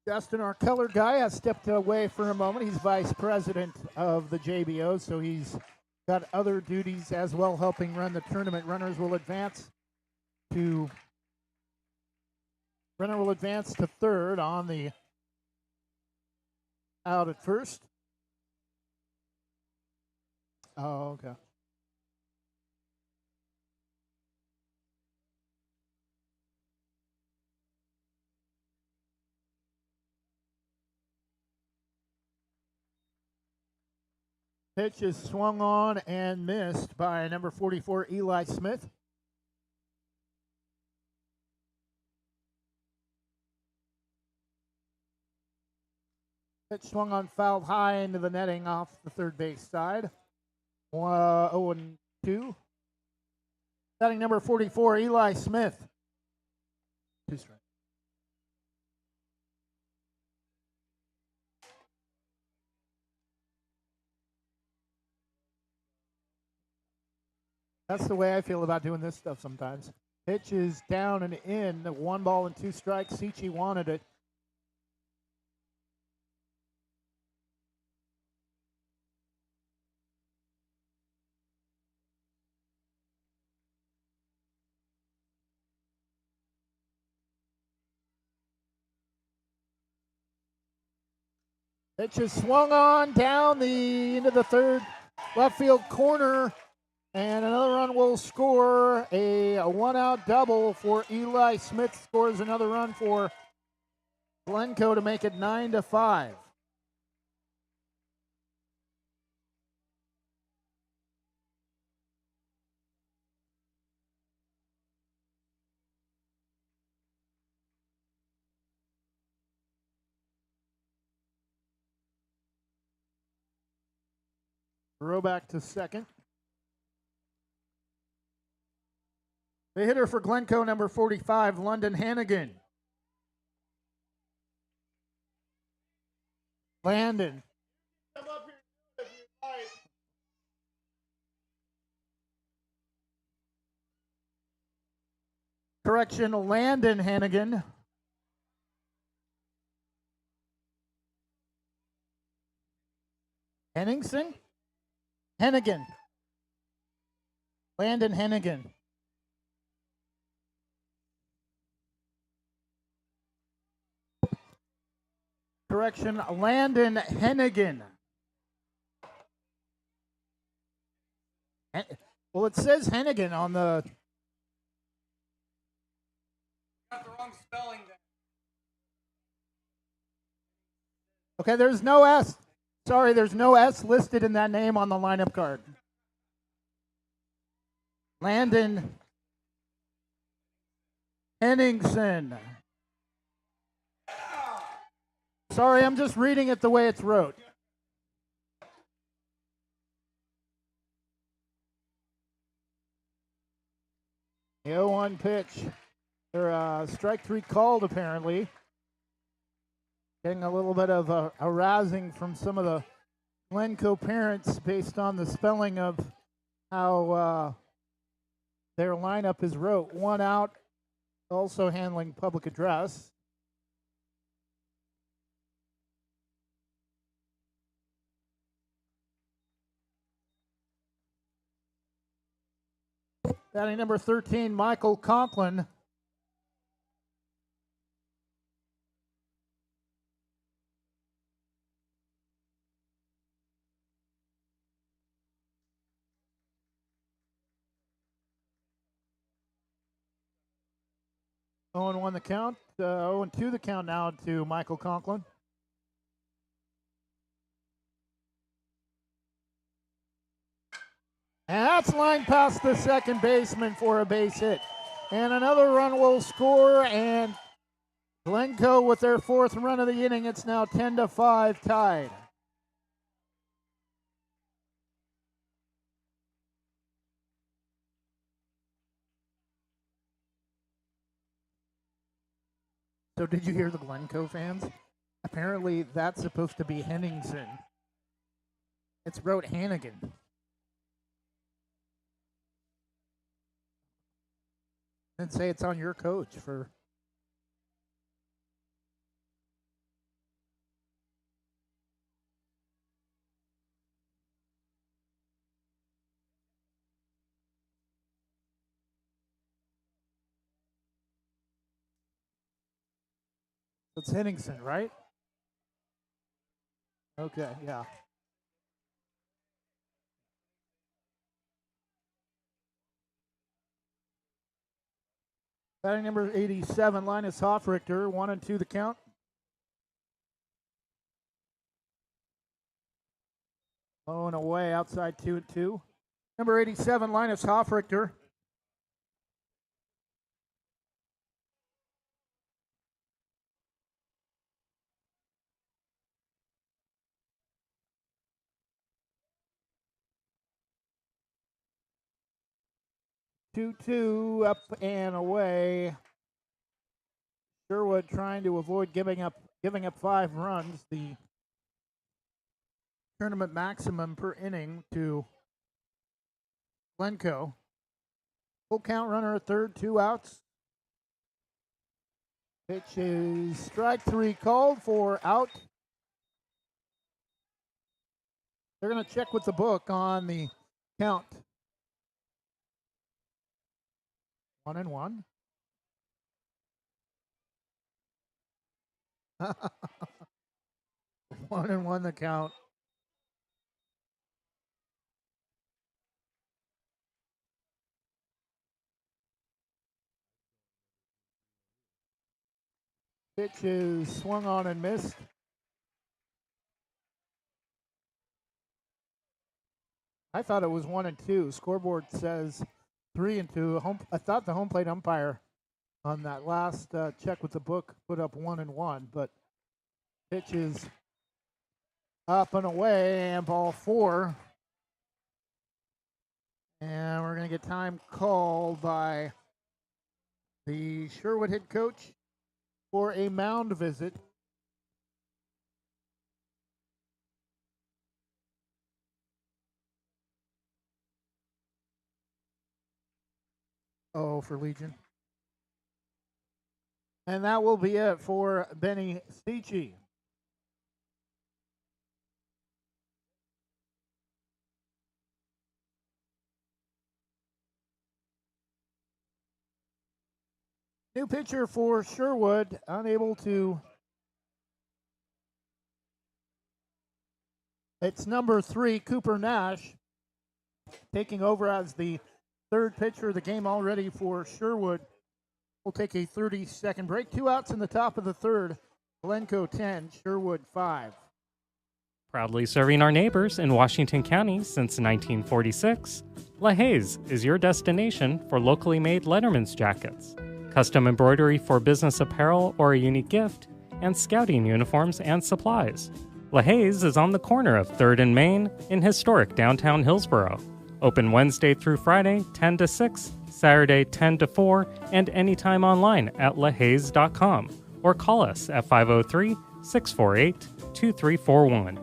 Justin, our color guy, has stepped away for a moment. He's vice president of the JBO, so he's got other duties as well, helping run the tournament. Runner will advance to third on the out at first. Oh, okay. Pitch is swung on and missed by number 44, Eli Smith. Pitch swung on, fouled high into the netting off the third base side. 0-2. Batting number 44, Eli Smith. 2 strikes. That's the way I feel about doing this stuff sometimes. Pitch is down and in. 1 ball and 2 strikes. Sichi wanted it. Pitch is swung on down into the third left field corner. And another run will score. A 1-out double for Eli Smith scores another run for Glencoe to make it 9-5. Throw back to second. The hitter for Glencoe, number 45, London Hannigan. Landon. Correction, Landon Hannigan. Henningsen? Hennigan. Landon Hennigan. Correction, Landon Hennigan. Well, it says Hennigan on the... Got the wrong spelling there. Okay, there's no S. Sorry, there's no S listed in that name on the lineup card. Landon Henningsen. Sorry, I'm just reading it the way it's wrote. The 0-1 pitch. They're strike 3 called, apparently. Getting a little bit of a rousing from some of the Glencoe parents based on the spelling of how their lineup is wrote. 1 out also handling public address. Batting number 13, Michael Conklin. Oh, and 1 the count. 0 and 2 the count now to Michael Conklin. And that's lined past the second baseman for a base hit. And another run will score, and Glencoe with their 4th run of the inning. It's now 10-5 tied. So did you hear the Glencoe fans? Apparently that's supposed to be Henningsen. It's wrote Hannigan. And say it's on your coach for. It's Henningsen, right? Okay, yeah. Batting number 87, Linus Hoffrichter, 1 and 2 the count. Low and away, outside 2 and 2. Number 87, Linus Hoffrichter. Two up and away. Sherwood trying to avoid giving up 5 runs, the tournament maximum per inning to Glencoe. Full count runner at third, 2 outs. Pitch is strike 3 called for out. They're going to check with the book on the count. 1 and 1. 1 and 1 the count. Pitch is swung on and missed. I thought it was 1 and 2. Scoreboard says 3 and 2. I thought the home plate umpire on that last check with the book put up 1 and 1, but pitch is up and away, and ball 4. And we're going to get time called by the Sherwood head coach for a mound visit. Oh, for Legion. And that will be it for Benny Stici. New pitcher for Sherwood, unable to. It's number 3, Cooper Nash, taking over as the third pitcher of the game already for Sherwood. We'll take a 30-second break. 2 outs in the top of the third. Glencoe 10, Sherwood 5. Proudly serving our neighbors in Washington County since 1946, LaHaye's is your destination for locally made Letterman's jackets, custom embroidery for business apparel or a unique gift, and scouting uniforms and supplies. LaHaye's is on the corner of 3rd and Main in historic downtown Hillsborough. Open Wednesday through Friday, 10 to 6, Saturday, 10 to 4, and anytime online at lahayes.com or call us at 503-648-2341.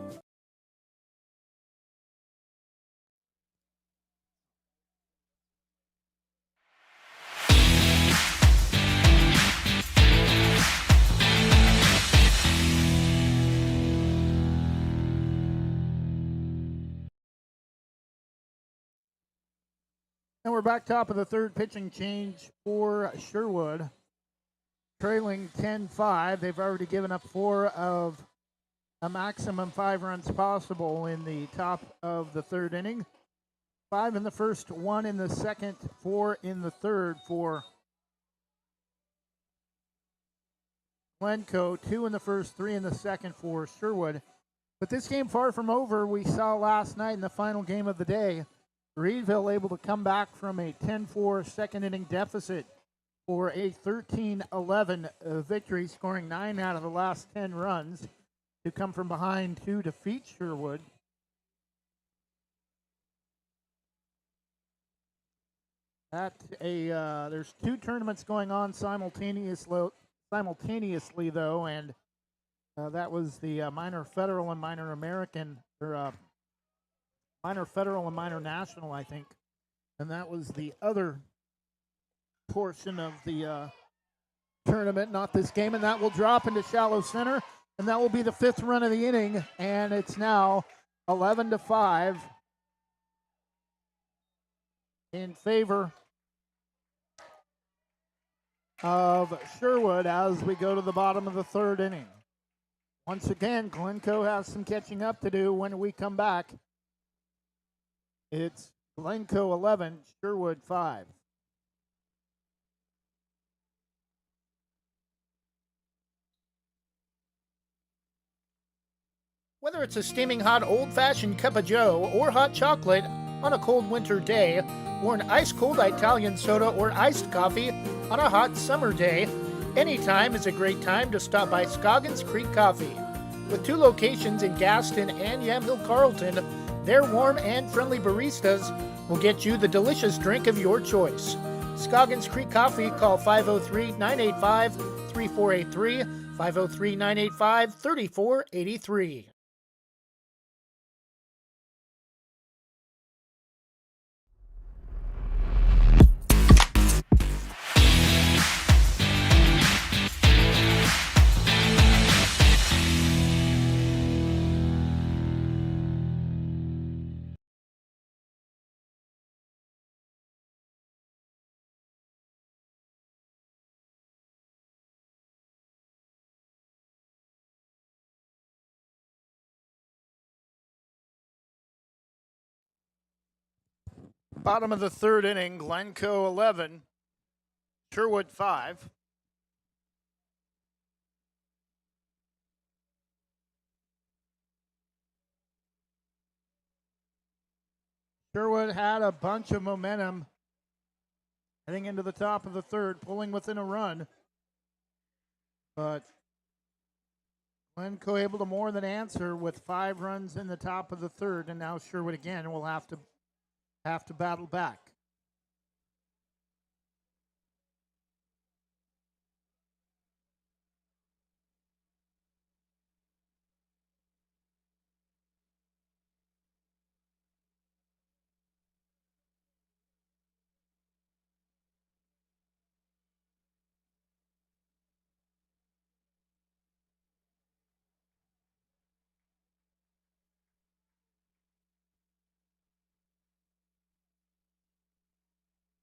we're back top of the third, pitching change for Sherwood. Trailing 10-5. They've already given up 4 of a maximum 5 runs possible in the top of the third inning. 5 in the first, 1 in the second, 4 in the third for Glencoe, 2 in the first, 3 in the second for Sherwood. But this game far from over. We saw last night in the final game of the day, Reedville able to come back from a 10-4 second inning deficit for a 13-11 victory, scoring 9 out of the last 10 runs to come from behind to defeat Sherwood. There's 2 tournaments going on simultaneously though, and that was the minor federal and minor American, or minor federal and minor national, I think, and that was the other portion of the tournament, not this game, and that will drop into shallow center, and that will be the 5th run of the inning, and it's now 11-5 in favor of Sherwood as we go to the bottom of the third inning. Once again, Glencoe has some catching up to do when we come back. It's Glencoe 11, Sherwood 5. Whether it's a steaming hot old-fashioned cup of joe or hot chocolate on a cold winter day, or an ice-cold Italian soda or iced coffee on a hot summer day, any time is a great time to stop by Scoggins Creek Coffee. With 2 locations in Gaston and Yamhill Carlton, their warm and friendly baristas will get you the delicious drink of your choice. Scoggins Creek Coffee, call 503-985-3483, 503-985-3483. Bottom of the third inning, Glencoe 11, Sherwood 5. Sherwood had a bunch of momentum heading into the top of the third, pulling within a run. But Glencoe able to more than answer with 5 runs in the top of the third, and now Sherwood again will have to battle back.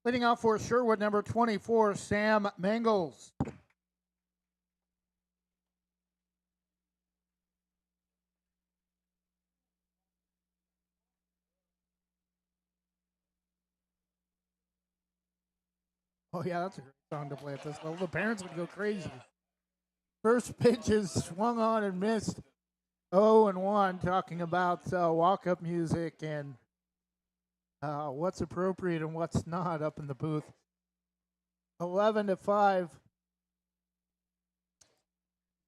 Leading off for Sherwood, number 24, Sam Mangles. Oh, yeah, that's a great song to play at this level. The parents would go crazy. First pitch is swung on and missed. 0-1, talking about walk-up music and what's appropriate and what's not up in the booth. 11-5.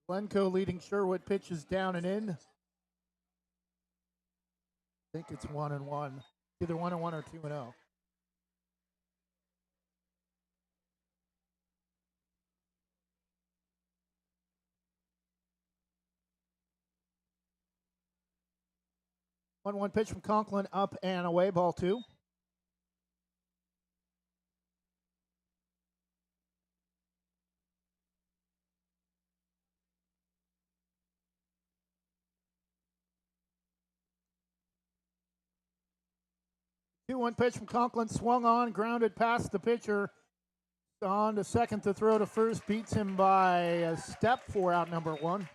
Glencoe leading Sherwood, pitches down and in. I think it's 1-1. Either 1-1 or 2-0. One pitch from Conklin, up and away, ball 2. 2-1 pitch from Conklin, swung on, grounded past the pitcher. On to second to throw to first, beats him by a step for out number 1.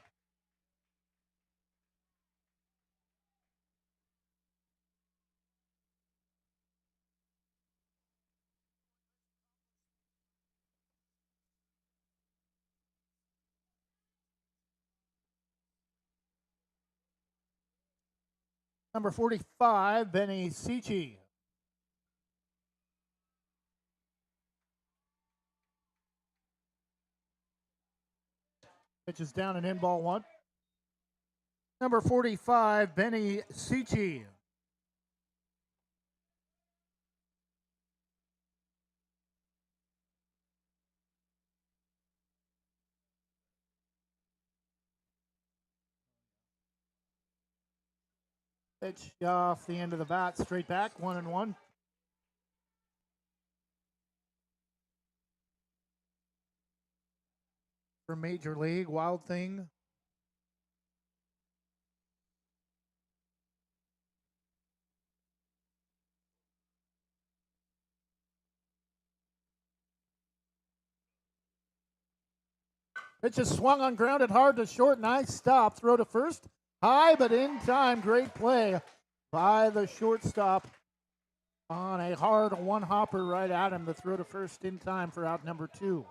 Number 45, Benny Sichi. Pitch is down and in, ball 1. Number 45, Benny Sichi. Pitch off the end of the bat, straight back, 1-1. For Major League, Wild Thing. Pitch is swung on, grounded hard to short, nice stop, throw to first. High, but in time. Great play by the shortstop on a hard one-hopper right at him to throw to first in time for out number 2.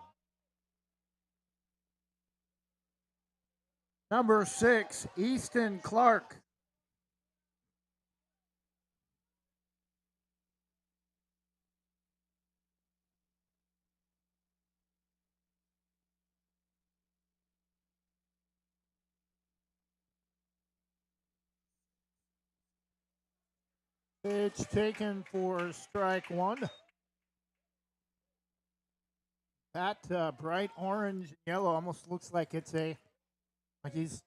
Number 6, Easton Clark. Pitch taken for strike 1. That bright orange yellow almost looks like it's like he's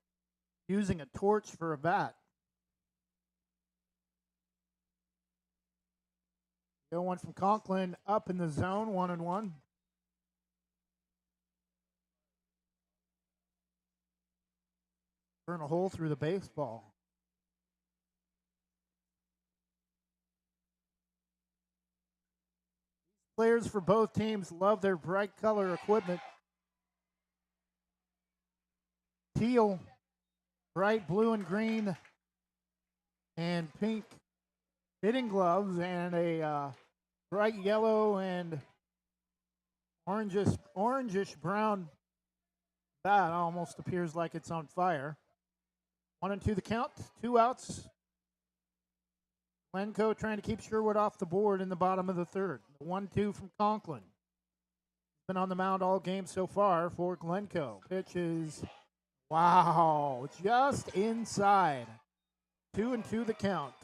using a torch for a bat. Go one from Conklin up in the zone, 1-1. Burn a hole through the baseball. Players for both teams love their bright color equipment. Teal, bright blue and green, and pink hitting gloves, and a bright yellow and orangish brown bat. Almost appears like it's on fire. 1-2 the count, 2 outs. Glencoe trying to keep Sherwood off the board in the bottom of the third. 1-2 from Conklin. Been on the mound all game so far for Glencoe. Pitch is, wow, just inside. 2-2 the count.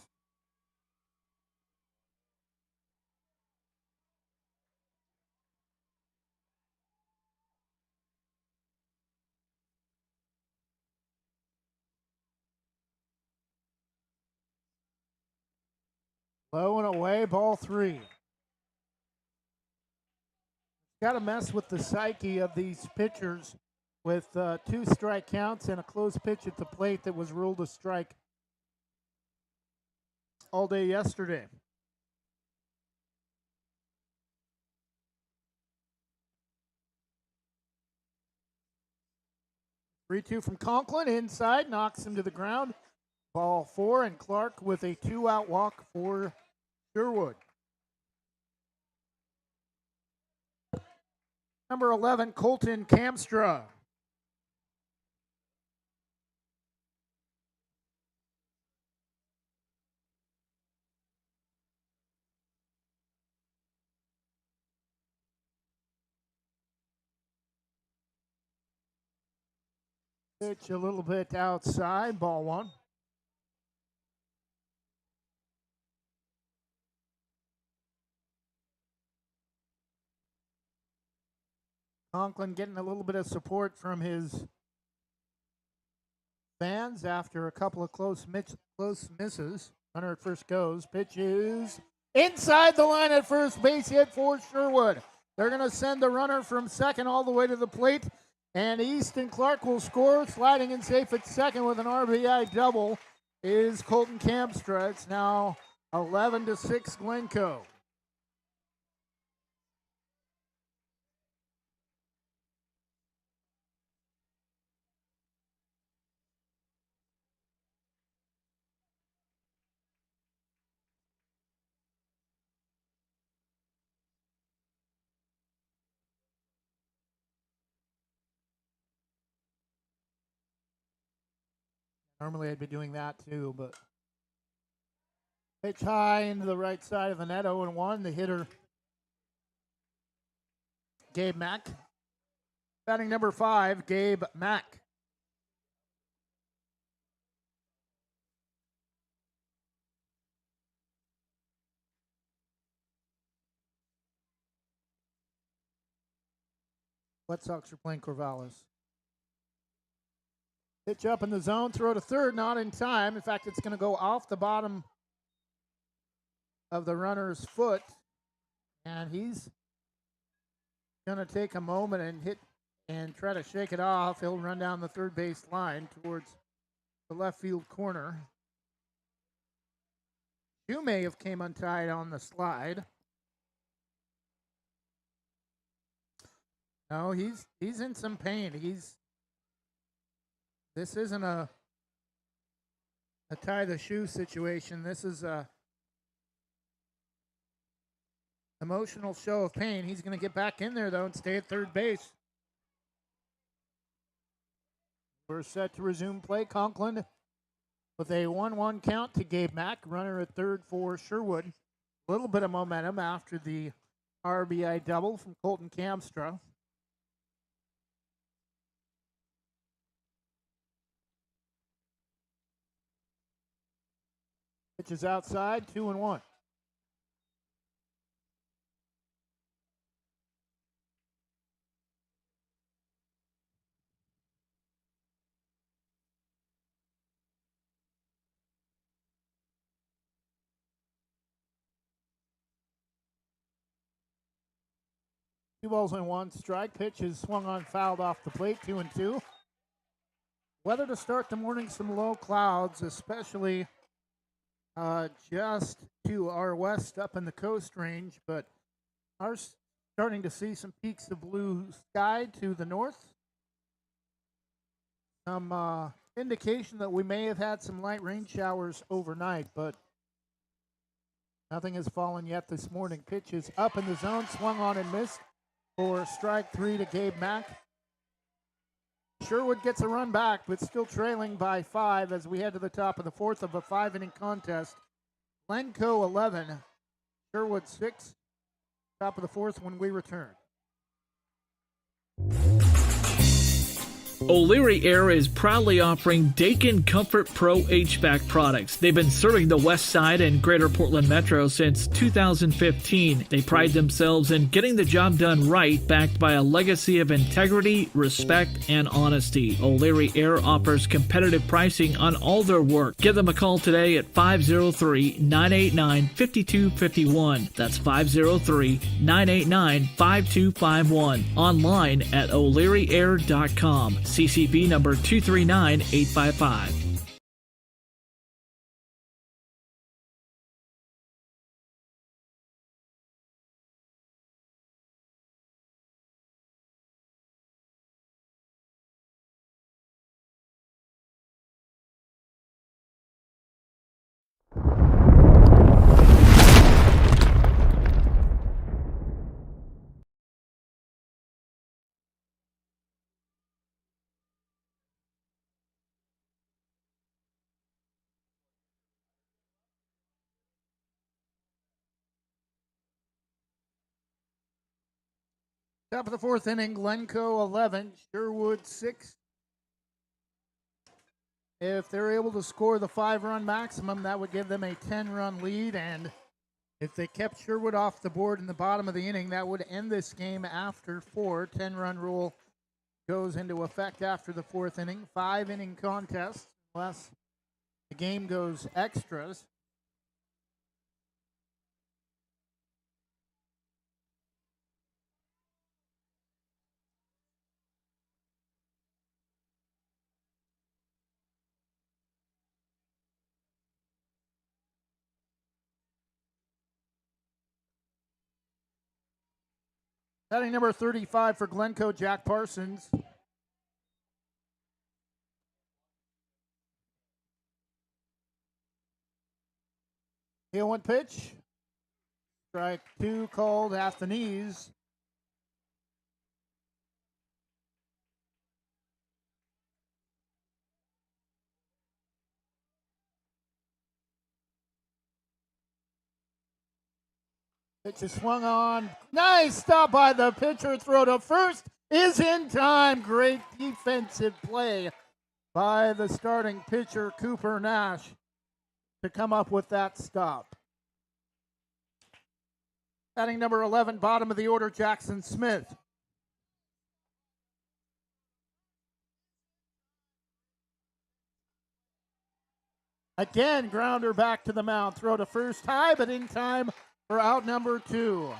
Low and away, ball 3. Got to mess with the psyche of these pitchers with 2 strike counts and a close pitch at the plate that was ruled a strike all day yesterday. Three-two from Conklin, inside, knocks him to the ground. Ball 4, and Clark with a 2-out walk for Sherwood. Number 11, Colton Kamstra. Pitch a little bit outside, ball 1. Conklin getting a little bit of support from his fans after a couple of close misses. Runner at first goes. Pitch is inside the line at first, base hit for Sherwood. They're going to send the runner from second all the way to the plate, and Easton Clark will score. Sliding in safe at second with an RBI double is Colton Kamstra. It's now 11-6 Glencoe. Normally I'd be doing that too, but pitch high into the right side of the net, 0-1. The hitter, Gabe Mack. Batting number 5, Gabe Mack. White Sox are playing Corvallis. Pitch up in the zone, throw to third, not in time. In fact, it's going to go off the bottom of the runner's foot, and he's going to take a moment and hit and try to shake it off. He'll run down the third base line towards the left field corner. You may have came untied on the slide. No, he's in some pain. This isn't a tie the shoe situation. This is a emotional show of pain. He's going to get back in there though and stay at third base. We're set to resume play. Conklin with a 1-1 count to Gabe Mack. Runner at third for Sherwood. A little bit of momentum after the RBI double from Colton Kamstra. Pitch is outside, 2-1. Two balls and one strike. Pitch is swung on, fouled off the plate, 2-2. Weather to start the morning, some low clouds, especially just to our west up in the coast range, but are starting to see some peaks of blue sky to the north. Some indication that we may have had some light rain showers overnight, but nothing has fallen yet this morning. Pitch is up in the zone, swung on and missed for strike 3 to Gabe Mack. Sherwood gets a run back, but still trailing by 5 as we head to the top of the fourth of a 5-inning contest. Glencoe 11, Sherwood 6. Top of the fourth when we return. O'Leary Air is proudly offering Dakin Comfort Pro HVAC products. They've been serving the West Side and Greater Portland Metro since 2015. They pride themselves in getting the job done right, backed by a legacy of integrity, respect, and honesty. O'Leary Air offers competitive pricing on all their work. Give them a call today at 503-989-5251. That's 503-989-5251. Online at o'learyair.com. CCB number 239855. Top of the fourth inning, Glencoe 11, Sherwood 6. If they're able to score the 5-run maximum, that would give them a 10-run lead. And if they kept Sherwood off the board in the bottom of the inning, that would end this game after 4. 10-run rule goes into effect after the fourth inning. 5-inning contest, unless the game goes extras. Batting number 35 for Glencoe, Jack Parsons. Heel one pitch. Strike two called at the knees. Pitch is swung on. Nice stop by the pitcher. Throw to first is in time. Great defensive play by the starting pitcher, Cooper Nash, to come up with that stop. Batting number 11, bottom of the order, Jackson Smith. Again, grounder back to the mound. Throw to first high, but in time for out number 2.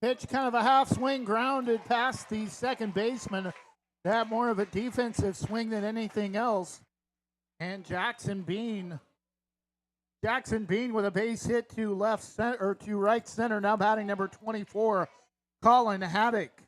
Pitch, kind of a half swing, grounded past the second baseman. That more of a defensive swing than anything else. And Jackson Bean with a base hit to left center, or to right center. Now batting number 24, Colin Haddock.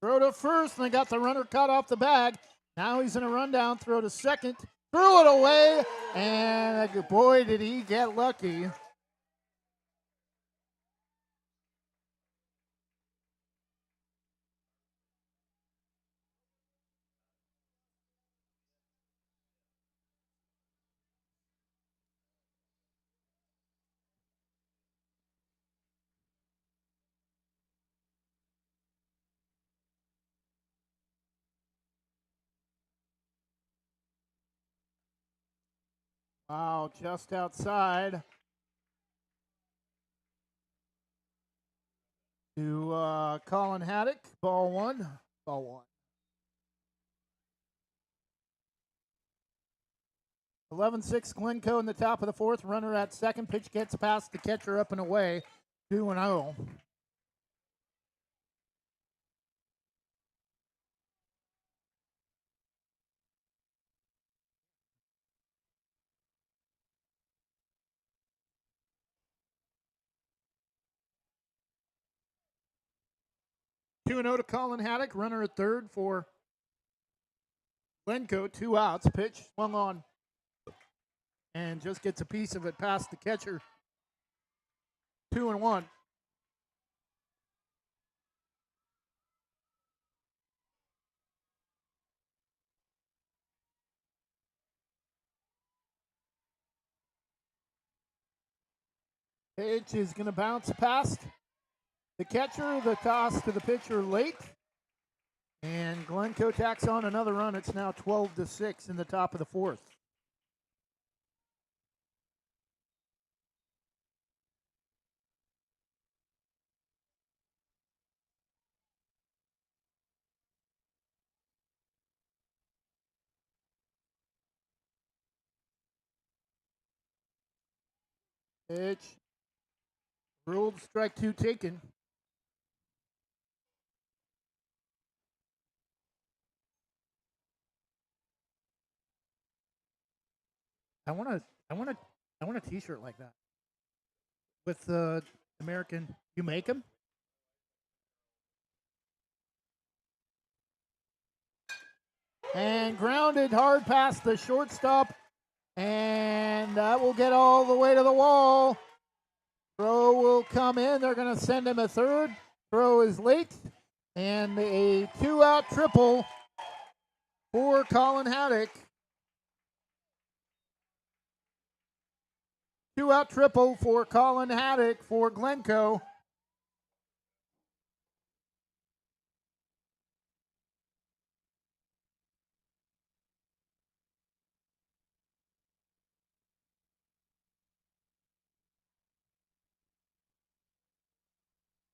Throw to first, and they got the runner cut off the bag. Now he's in a rundown. Throw to second. Threw it away, and boy, did he get lucky. Wow, just outside to Colin Haddock. Ball one. 11-6 Glencoe in the top of the fourth. Runner at second. Pitch gets past the catcher, up and away. 2-0. To Colin Haddock. Runner at third for Glencoe. 2 outs. Pitch swung on and just gets a piece of it past the catcher. 2-1. Pitch is going to bounce past the catcher. The toss to the pitcher late. And Glencoe tacks on another run. It's now 12-6 in the top of the fourth. Pitch. Ruled strike 2 taken. I want a T-shirt like that with the American. You make them? And grounded hard past the shortstop, and that will get all the way to the wall. Throw will come in. They're going to send him a third. Throw is late, And a 2-out triple for Colin Haddock. 2-out triple for Colin Haddock for Glencoe.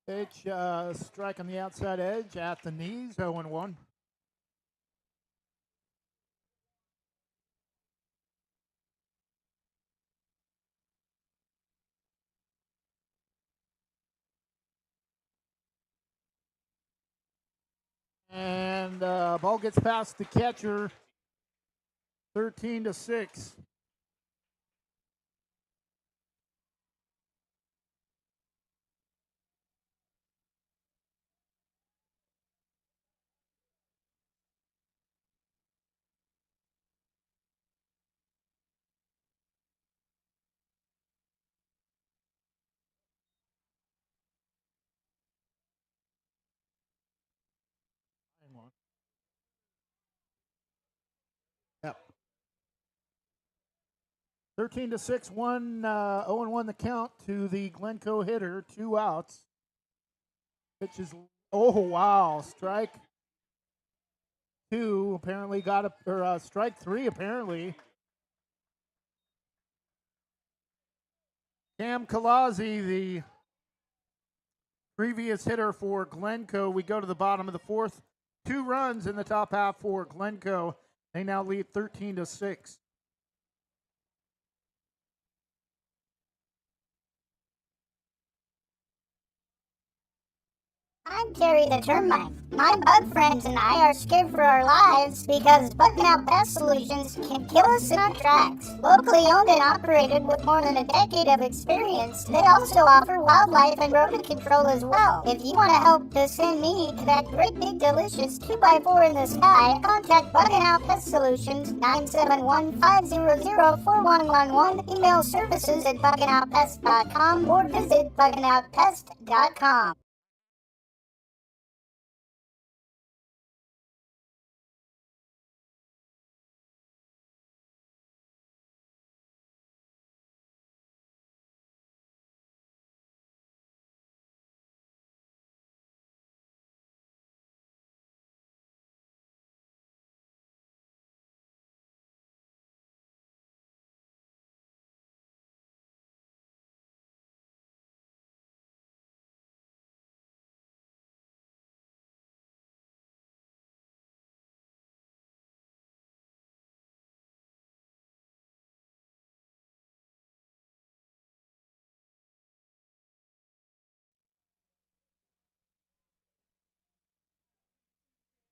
Pitch strike on the outside edge at the knees, 0-1. And ball gets past the catcher, 13-6. Yep. 13-6, 0-1 the count to the Glencoe hitter, 2 outs. Pitch is, oh wow, strike 2 apparently got strike 3 apparently. Cam Kalazi, the previous hitter for Glencoe. We go to the bottom of the 4th. 2 runs in the top half for Glencoe. They now lead 13-6. I'm Terry the Termite. My bug friends and I are scared for our lives because bugging out pest solutions can kill us in our tracks. Locally owned and operated with more than a decade of experience, they also offer wildlife and rodent control as well. If you want to help to send me to that great big delicious 2x4 in the sky, contact Bugging Out Pest Solutions 971-500-4111, email services at buggingoutpest.com or visit buggingoutpest.com.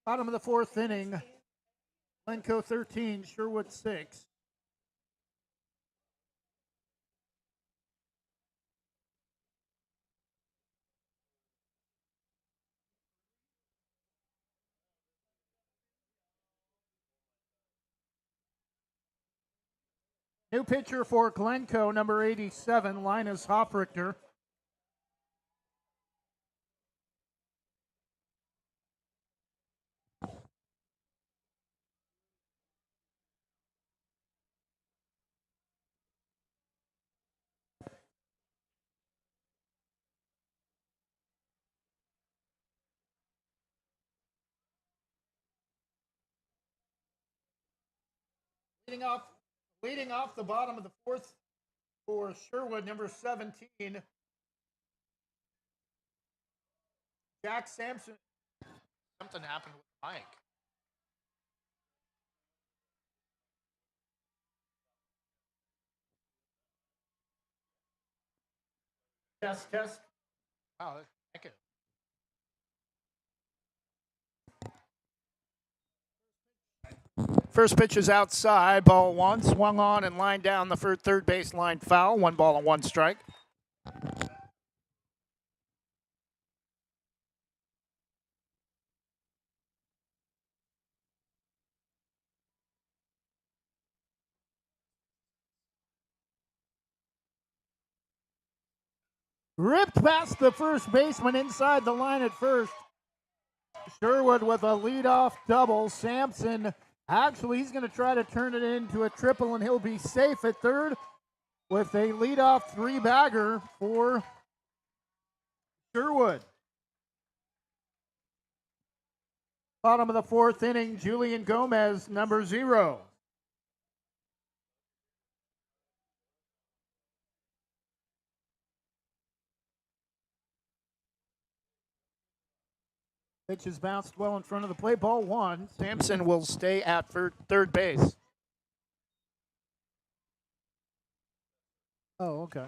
Bottom of the 4th inning, Glencoe 13, Sherwood 6. New pitcher for Glencoe, number 87, Linus Hofrichter. Leading off the bottom of the 4th for Sherwood, number 17, Jack Sampson. Something happened with Mike. Test. Wow, thank you. First pitch is outside, ball 1, swung on and lined down the third baseline foul, 1 ball and 1 strike. Ripped past the first baseman inside the line at first. Sherwood with a leadoff double. Sampson, actually, he's going to try to turn it into a triple, and he'll be safe at third with a leadoff three-bagger for Sherwood. Bottom of the fourth inning, Julian Gomez, number 0. Pitch is bounced well in front of the plate. Ball 1. Sampson will stay at third base. Oh, okay.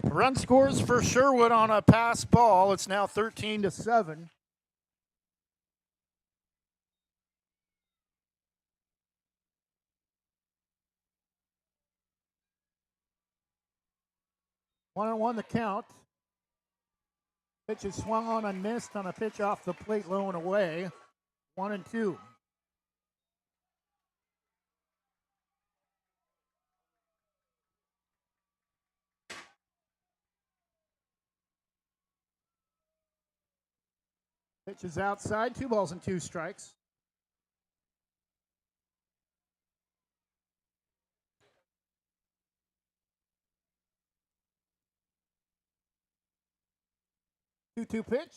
Run scores for Sherwood on a pass ball. It's now 13-7. One on one the count. Pitch is swung on and missed on a pitch off the plate, low and away. 1-2. Pitch is outside. 2 balls and 2 strikes. Two pitch,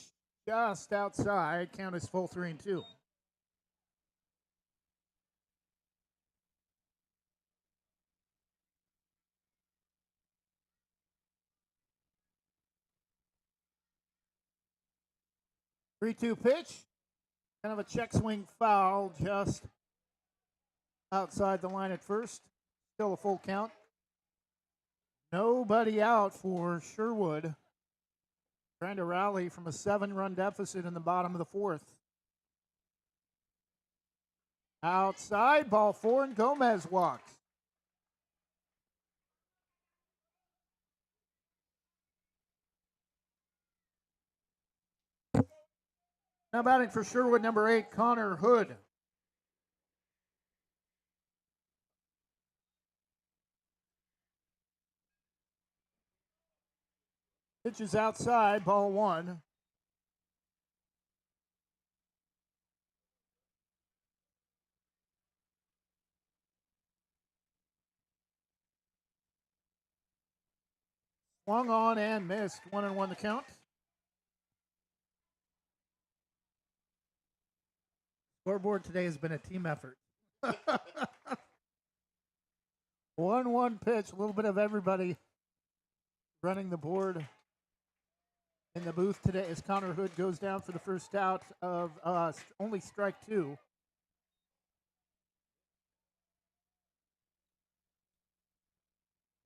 just outside. Count is full 3-2. Three-two pitch, kind of a check swing foul, just outside the line at first. Still a full count. Nobody out for Sherwood. Trying to rally from a 7-run deficit in the bottom of the fourth. Outside, ball 4, and Gomez walks. Now batting for Sherwood, number 8, Connor Hood. Pitch is outside, ball 1. Swung on and missed. 1-1 the count. Scoreboard today has been a team effort. 1-1 pitch, a little bit of everybody running the board in the booth today as Connor Hood goes down for the first out of only strike 2.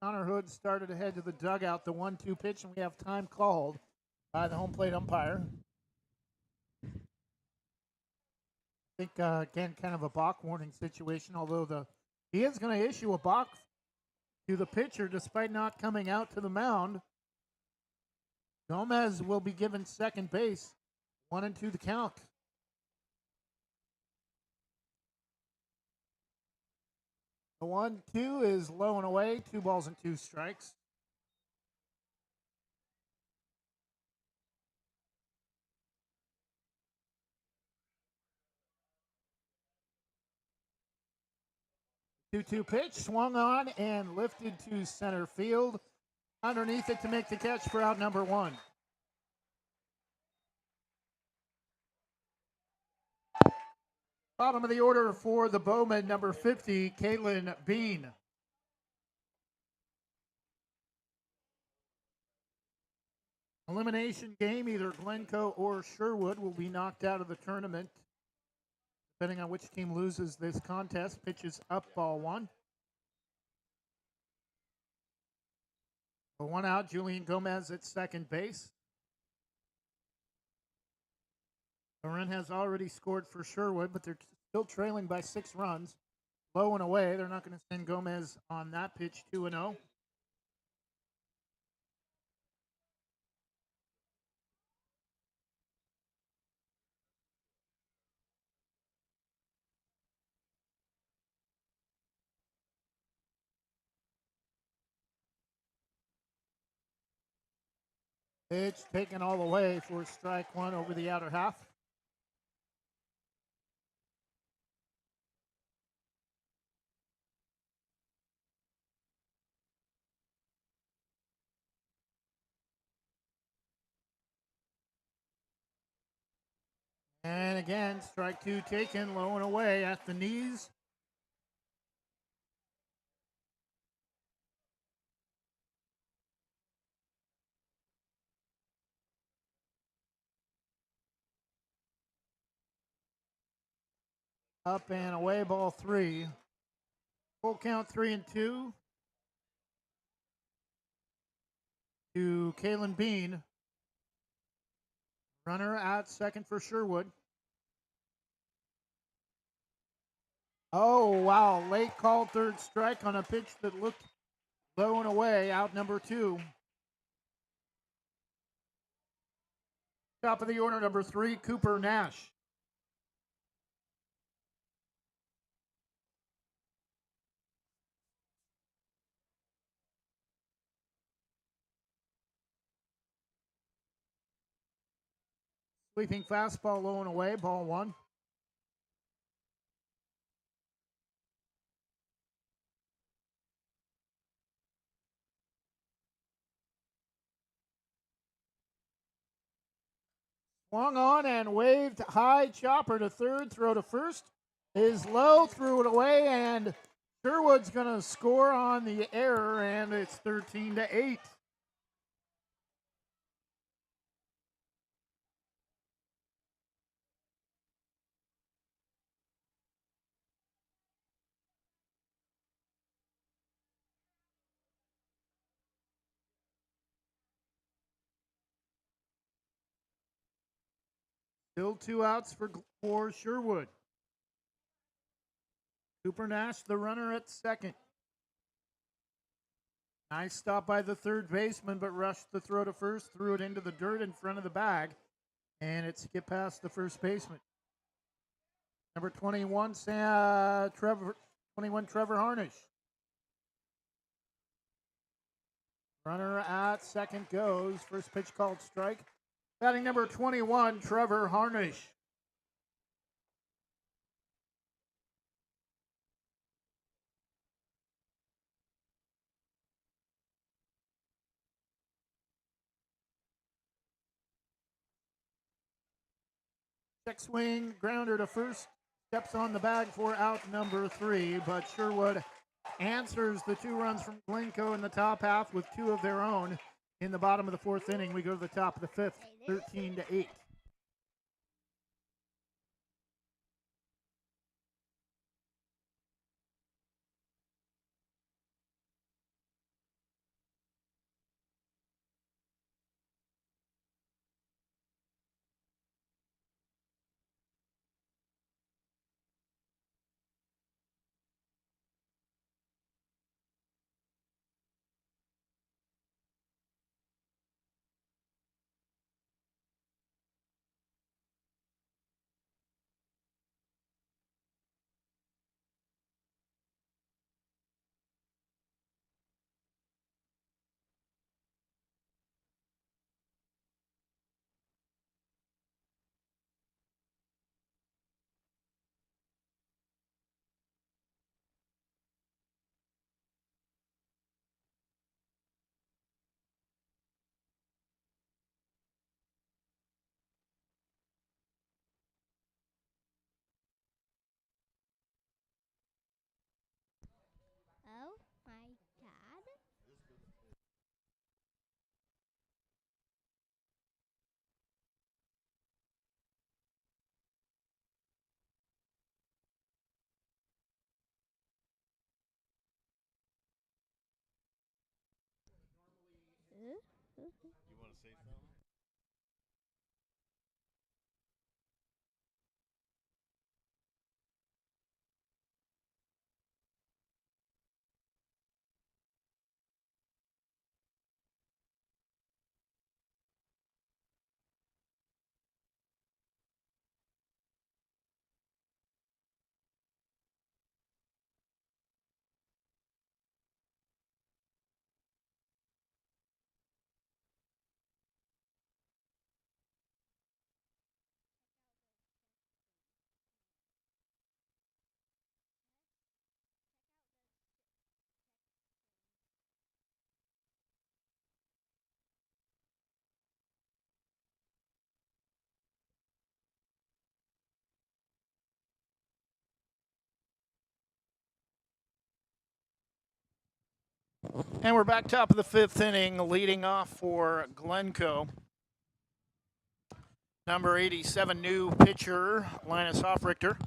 Connor Hood started to head to the dugout, the 1-2 pitch, and we have time called by the home plate umpire. I think, again, kind of a balk warning situation, although he is going to issue a balk to the pitcher despite not coming out to the mound. Gomez will be given second base. 1-2 the count. The 1-2 is low and away. 2 balls and 2 strikes. Two pitch, swung on and lifted to center field. Underneath it to make the catch for out number 1. Bottom of the order for the Bowman, number 50, Caitlin Bean. Elimination game, either Glencoe or Sherwood will be knocked out of the tournament. Depending on which team loses this contest, pitches up, ball 1. For 1 out, Julian Gomez at second base. The run has already scored for Sherwood, but they're still trailing by 6 runs. Low and away. They're not going to send Gomez on that pitch 2-0. Pitch taken all the way for strike one over the outer half. And again, strike two taken, low and away at the knees. Up and away, ball three. Full count 3-2 to Kalen Bean. Runner at second for Sherwood. Oh, wow. Late called third strike on a pitch that looked low and away, out number two. Top of the order, number three, Cooper Nash. Sweeping fastball low and away, ball one. Swung on and waved high, chopper to third, throw to first. Is low, threw it away, and Sherwood's going to score on the error, and it's 13-8. Still two outs for Sherwood. Cooper Nash, the runner at second. Nice stop by the third baseman, but rushed the throw to first, threw it into the dirt in front of the bag, and it skipped past the first baseman. Number 21, Trevor Harnish. Runner at second goes. First pitch called strike. Batting number 21, Trevor Harnish. Check swing, grounder to first. Steps on the bag for out number three, but Sherwood answers the two runs from Glencoe in the top half with two of their own. In the bottom of the fourth inning, we go to the top of the fifth, 13-8. Oh my god. And we're back top of the fifth inning, leading off for Glencoe. Number 87, new pitcher, Linus Hoffrichter.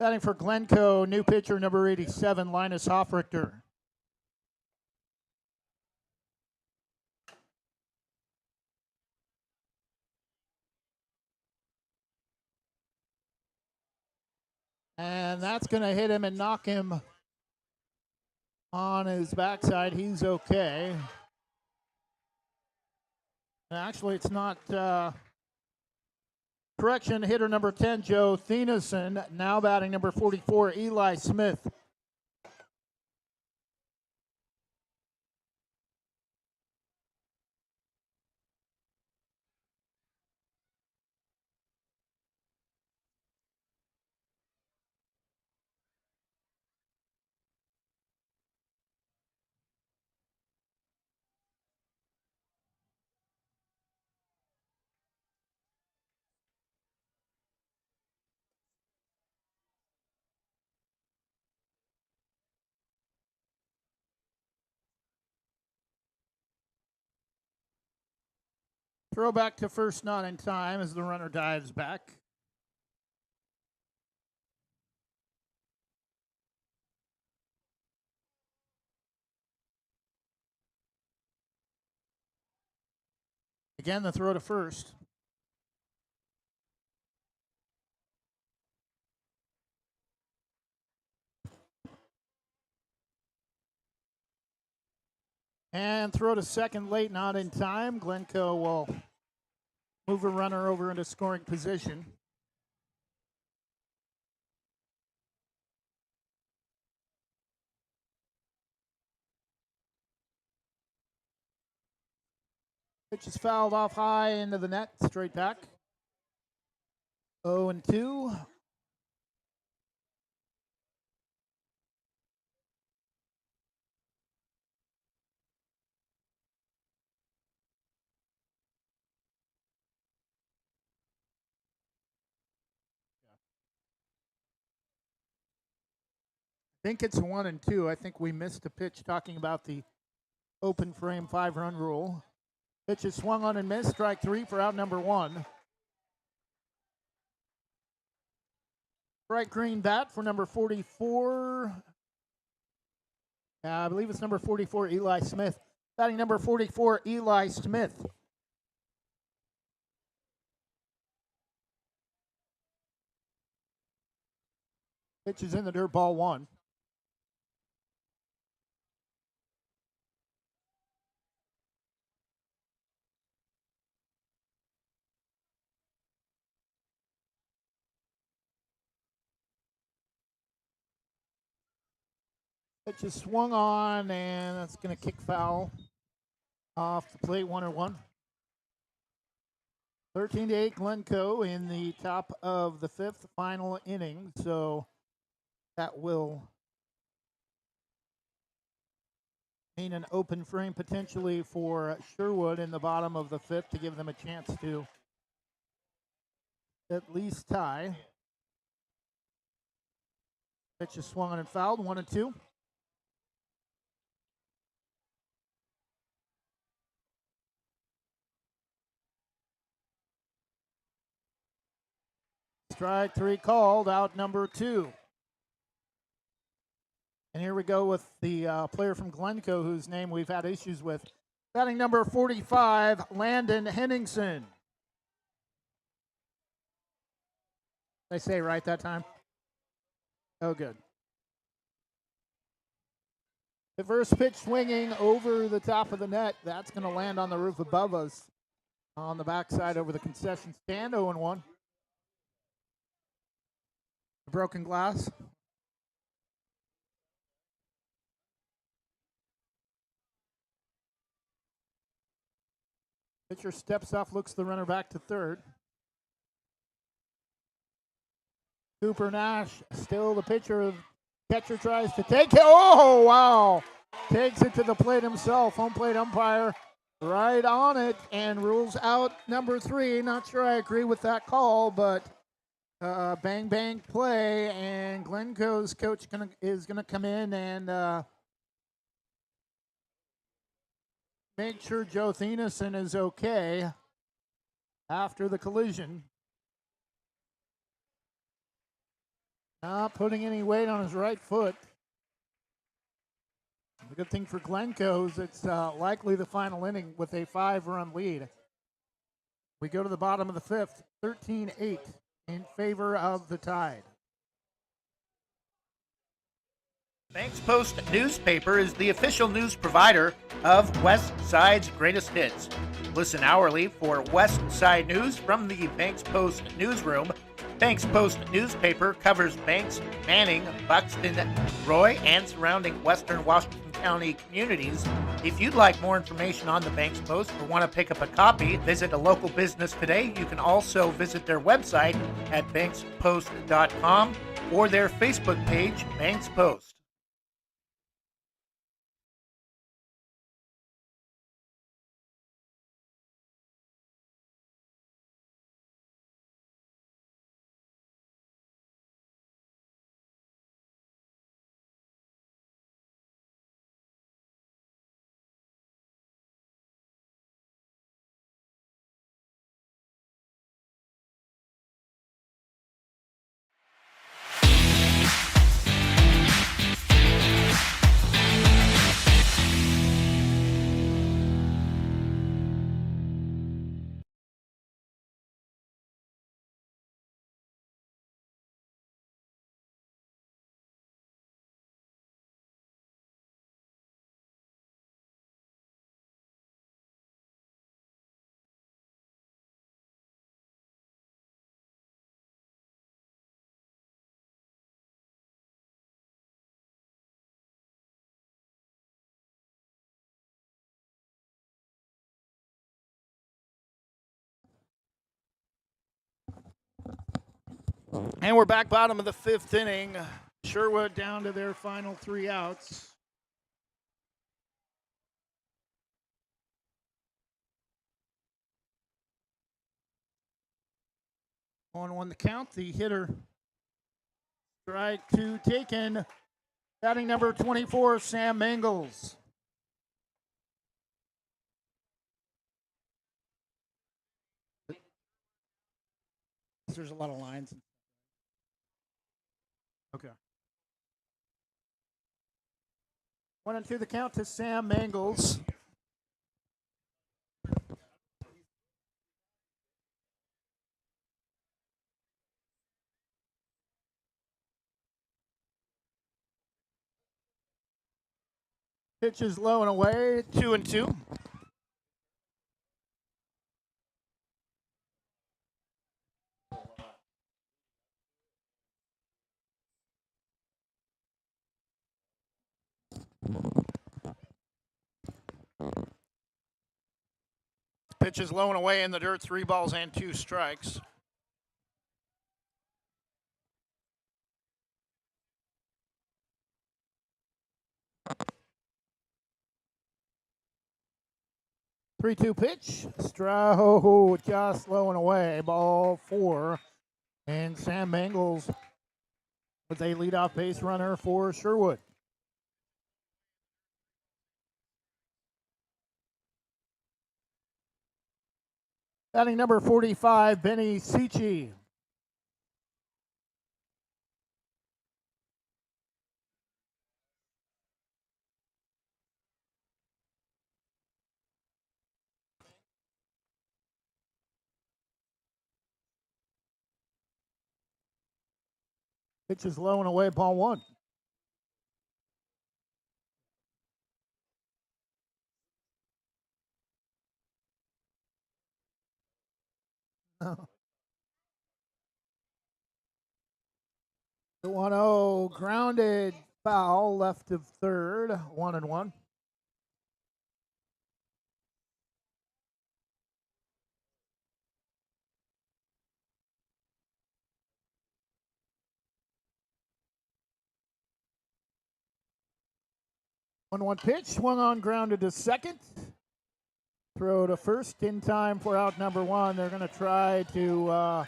Batting for Glencoe, new pitcher, number 87, Linus Hoffrichter. And that's going to hit him and knock him on his backside. He's okay. And actually, it's not. Correction, hitter number 10, Joe Thieneson. Now batting number 44, Eli Smith. Throw back to first, not in time as the runner dives back. Again, the throw to first. And throw to second late, not in time. Glencoe will move a runner over into scoring position. Pitch is fouled off high into the net, straight back. 0-2. I think it's 1-2. I think we missed a pitch talking about the open frame 5-run rule. Pitch is swung on and missed. Strike 3 for out number 1. Bright green bat for number 44. I believe it's number 44, Eli Smith. Batting number 44, Eli Smith. Pitch is in the dirt, ball 1. Pitch is swung on, and that's going to kick foul off the plate, 1-1. 13-8 Glencoe in the top of the fifth, final inning. So that will mean an open frame potentially for Sherwood in the bottom of the fifth to give them a chance to at least tie. Pitch is swung on and fouled, 1-2. Strike 3 called, out number 2. And here we go with the player from Glencoe whose name we've had issues with. Batting number 45, Landon Henningsen. Did I say it right that time? Oh, good. The first pitch swinging over the top of the net. That's going to land on the roof above us on the backside over the concession stand, 0-1. Broken glass. Pitcher steps off, looks the runner back to third. Cooper Nash, still the pitcher. Catcher tries to take it. Oh, wow. Takes it to the plate himself. Home plate umpire Right on it and rules out number 3. Not sure I agree with that call, but bang bang play, and Glencoe's coach is gonna come in and make sure Joe Thieneson is okay after the collision. Not putting any weight on his right foot. The good thing for Glencoe is it's likely the final inning with a 5-run lead. We go to the bottom of the 5th, 13-8 in favor of the Tide. Banks Post newspaper is the official news provider of Westside's greatest hits. Listen hourly for Westside news from the Banks Post newsroom. Banks Post newspaper covers Banks, Manning, Buxton, Roy, and surrounding western Washington County communities. If you'd like more information on the Banks Post or want to pick up a copy, visit a local business today. You can also visit their website at bankspost.com or their Facebook page, Banks Post. And we're back bottom of the 5th inning. Sherwood down to their final 3 outs. On 1 the count, the hitter. Strike 2 taken. Batting number 24, Sam Mangles. There's a lot of lines. Okay. 1-2 the count to Sam Mangles. Pitch is low and away, 2-2. Pitch is low and away in the dirt, 3 balls and 2 strikes. Three-two pitch. Stroh just low and away. Ball 4. And Sam Mangles with a leadoff base runner for Sherwood. Batting number 45, Benny Sichi. Pitch is low and away, ball 1. The 1-0 grounded foul left of third, 1-1. One pitch, swung on, grounded to second. Throw to first in time for out number one. They're going to try to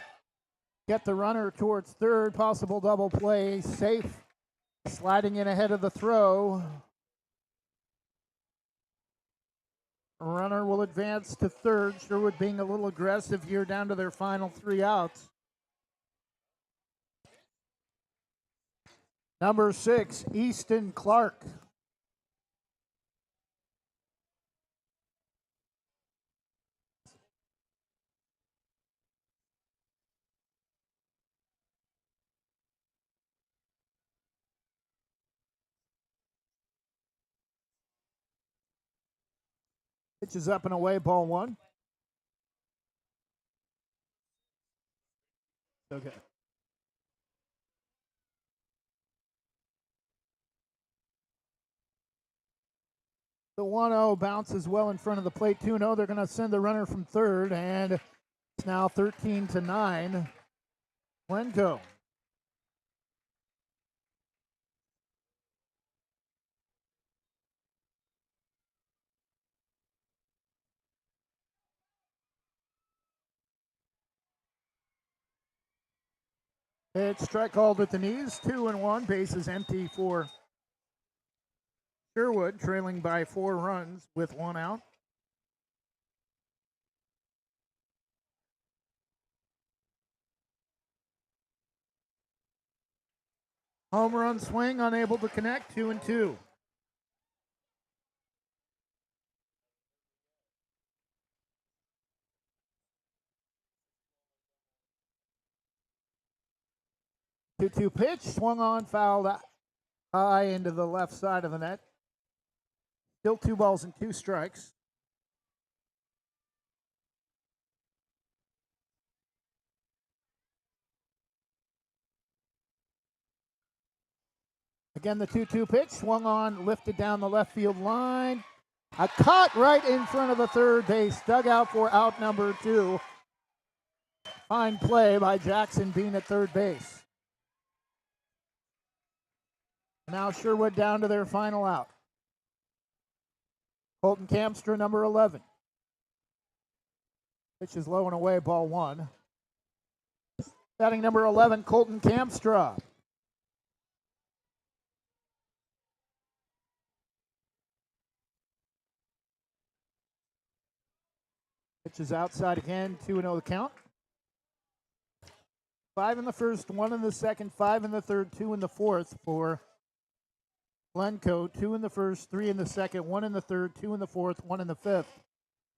get the runner towards third. Possible double play. Safe. Sliding in ahead of the throw. Runner will advance to third. Sherwood being a little aggressive here down to their final 3 outs. Number 6, Easton Clark. Pitch is up and away, ball 1. Okay. The 1-0 bounces well in front of the plate. 2-0. They're going to send the runner from third, and it's now 13-9. Glencoe. It's strike called at the knees. 2-1. Bases empty for Sherwood, trailing by 4 runs with 1 out. Home run swing, unable to connect. 2-2. Two-two pitch, swung on, fouled high into the left side of the net. Still 2 balls and 2 strikes. Again, the 2-2 pitch, swung on, lifted down the left field line. A cut right in front of the third base dugout for out number 2. Fine play by Jackson Bean at third base. Now Sherwood down to their final out. Colton Kamstra, number 11. Pitch is low and away, ball 1. Batting number 11, Colton Kamstra. Pitch is outside again, 2-0 the count. 5 in the first, 1 in the second, 5 in the third, 2 in the fourth for Glencoe. 2 in the first, 3 in the second, 1 in the third, 2 in the fourth, 1 in the fifth.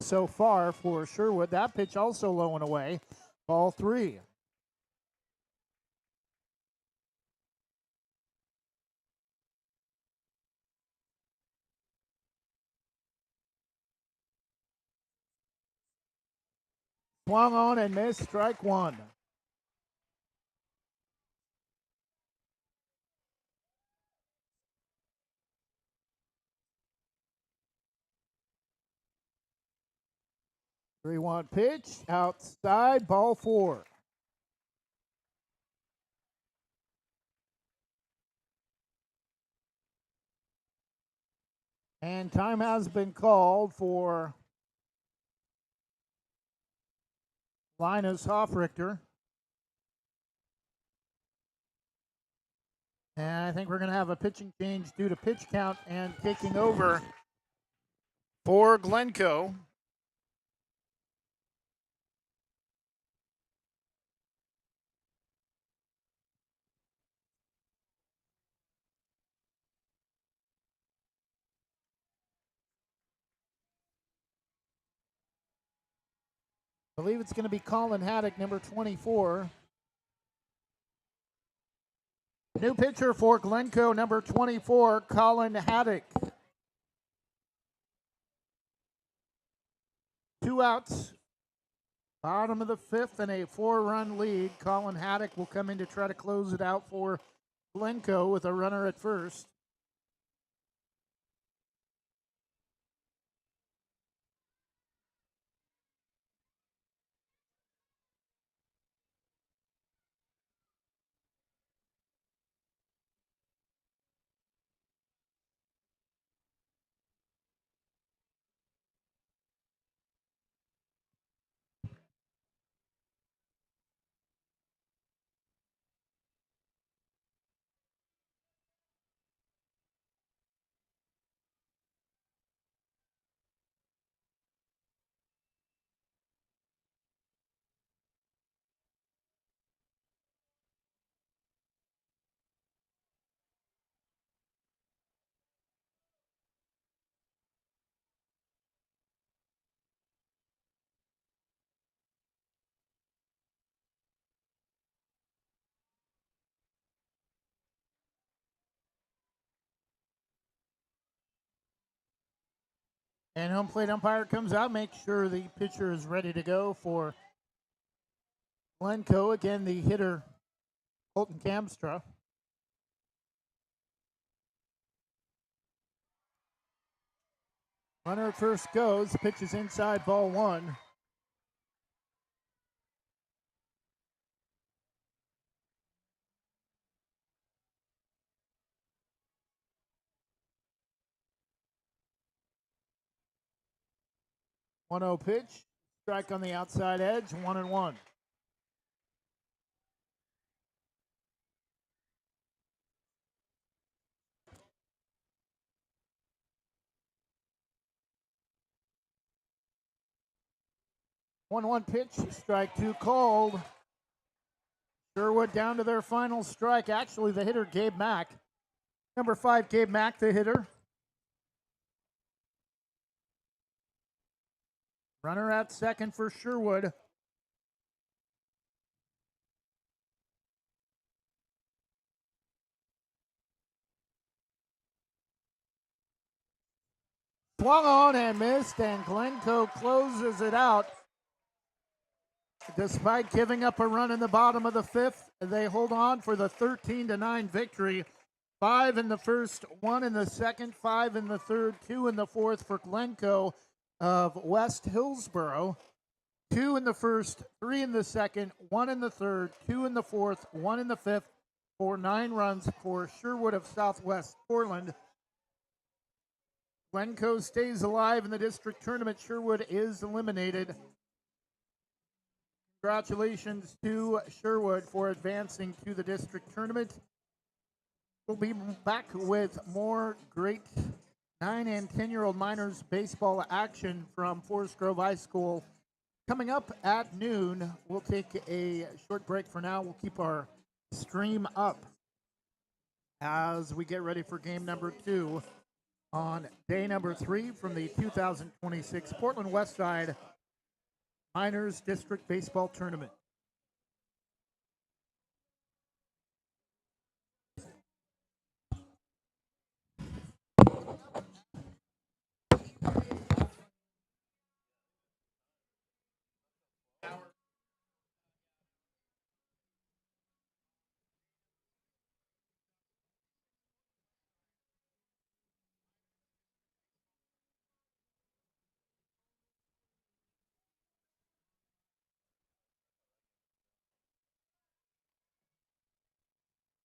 So far for Sherwood. That pitch also low and away, ball 3. Swung on and missed, strike 1. Three-one pitch, outside, ball 4. And time has been called for Linus Hoffrichter. And I think we're going to have a pitching change due to pitch count, and taking over for Glencoe. I believe it's going to be Colin Haddock, number 24. New pitcher for Glencoe, number 24, Colin Haddock. 2 outs, bottom of the fifth, and a 4-run lead. Colin Haddock will come in to try to close it out for Glencoe with a runner at first. And home plate umpire comes out, makes sure the pitcher is ready to go for Glencoe. Again, the hitter, Colton Kamstra. Runner at first goes, pitch is inside, ball one. One 0 pitch, strike on the outside edge, 1-1. One pitch, strike two called. Sherwood down to their final strike. Actually, the hitter, Gabe Mack. Number 5, Gabe Mack, the hitter. Runner at second for Sherwood. Swung on and missed, and Glencoe closes it out. Despite giving up a run in the bottom of the fifth, they hold on for the 13-9 victory. 5 in the first, 1 in the second, 5 in the third, 2 in the fourth for Glencoe of West Hillsboro. 2 in the first, 3 in the second, 1 in the third, 2 in the fourth, 1 in the fifth, for 9 runs for Sherwood of Southwest Portland. Glencoe stays alive in the district tournament. Sherwood is eliminated. Congratulations to Sherwood for advancing to the district tournament. We'll be back with more great 9 and 10-year-old minors baseball action from Forest Grove High School coming up at noon. We'll take a short break for now. We'll keep our stream up as we get ready for game number 2 on day number 3 from the 2026 Portland Westside Minors District Baseball Tournament.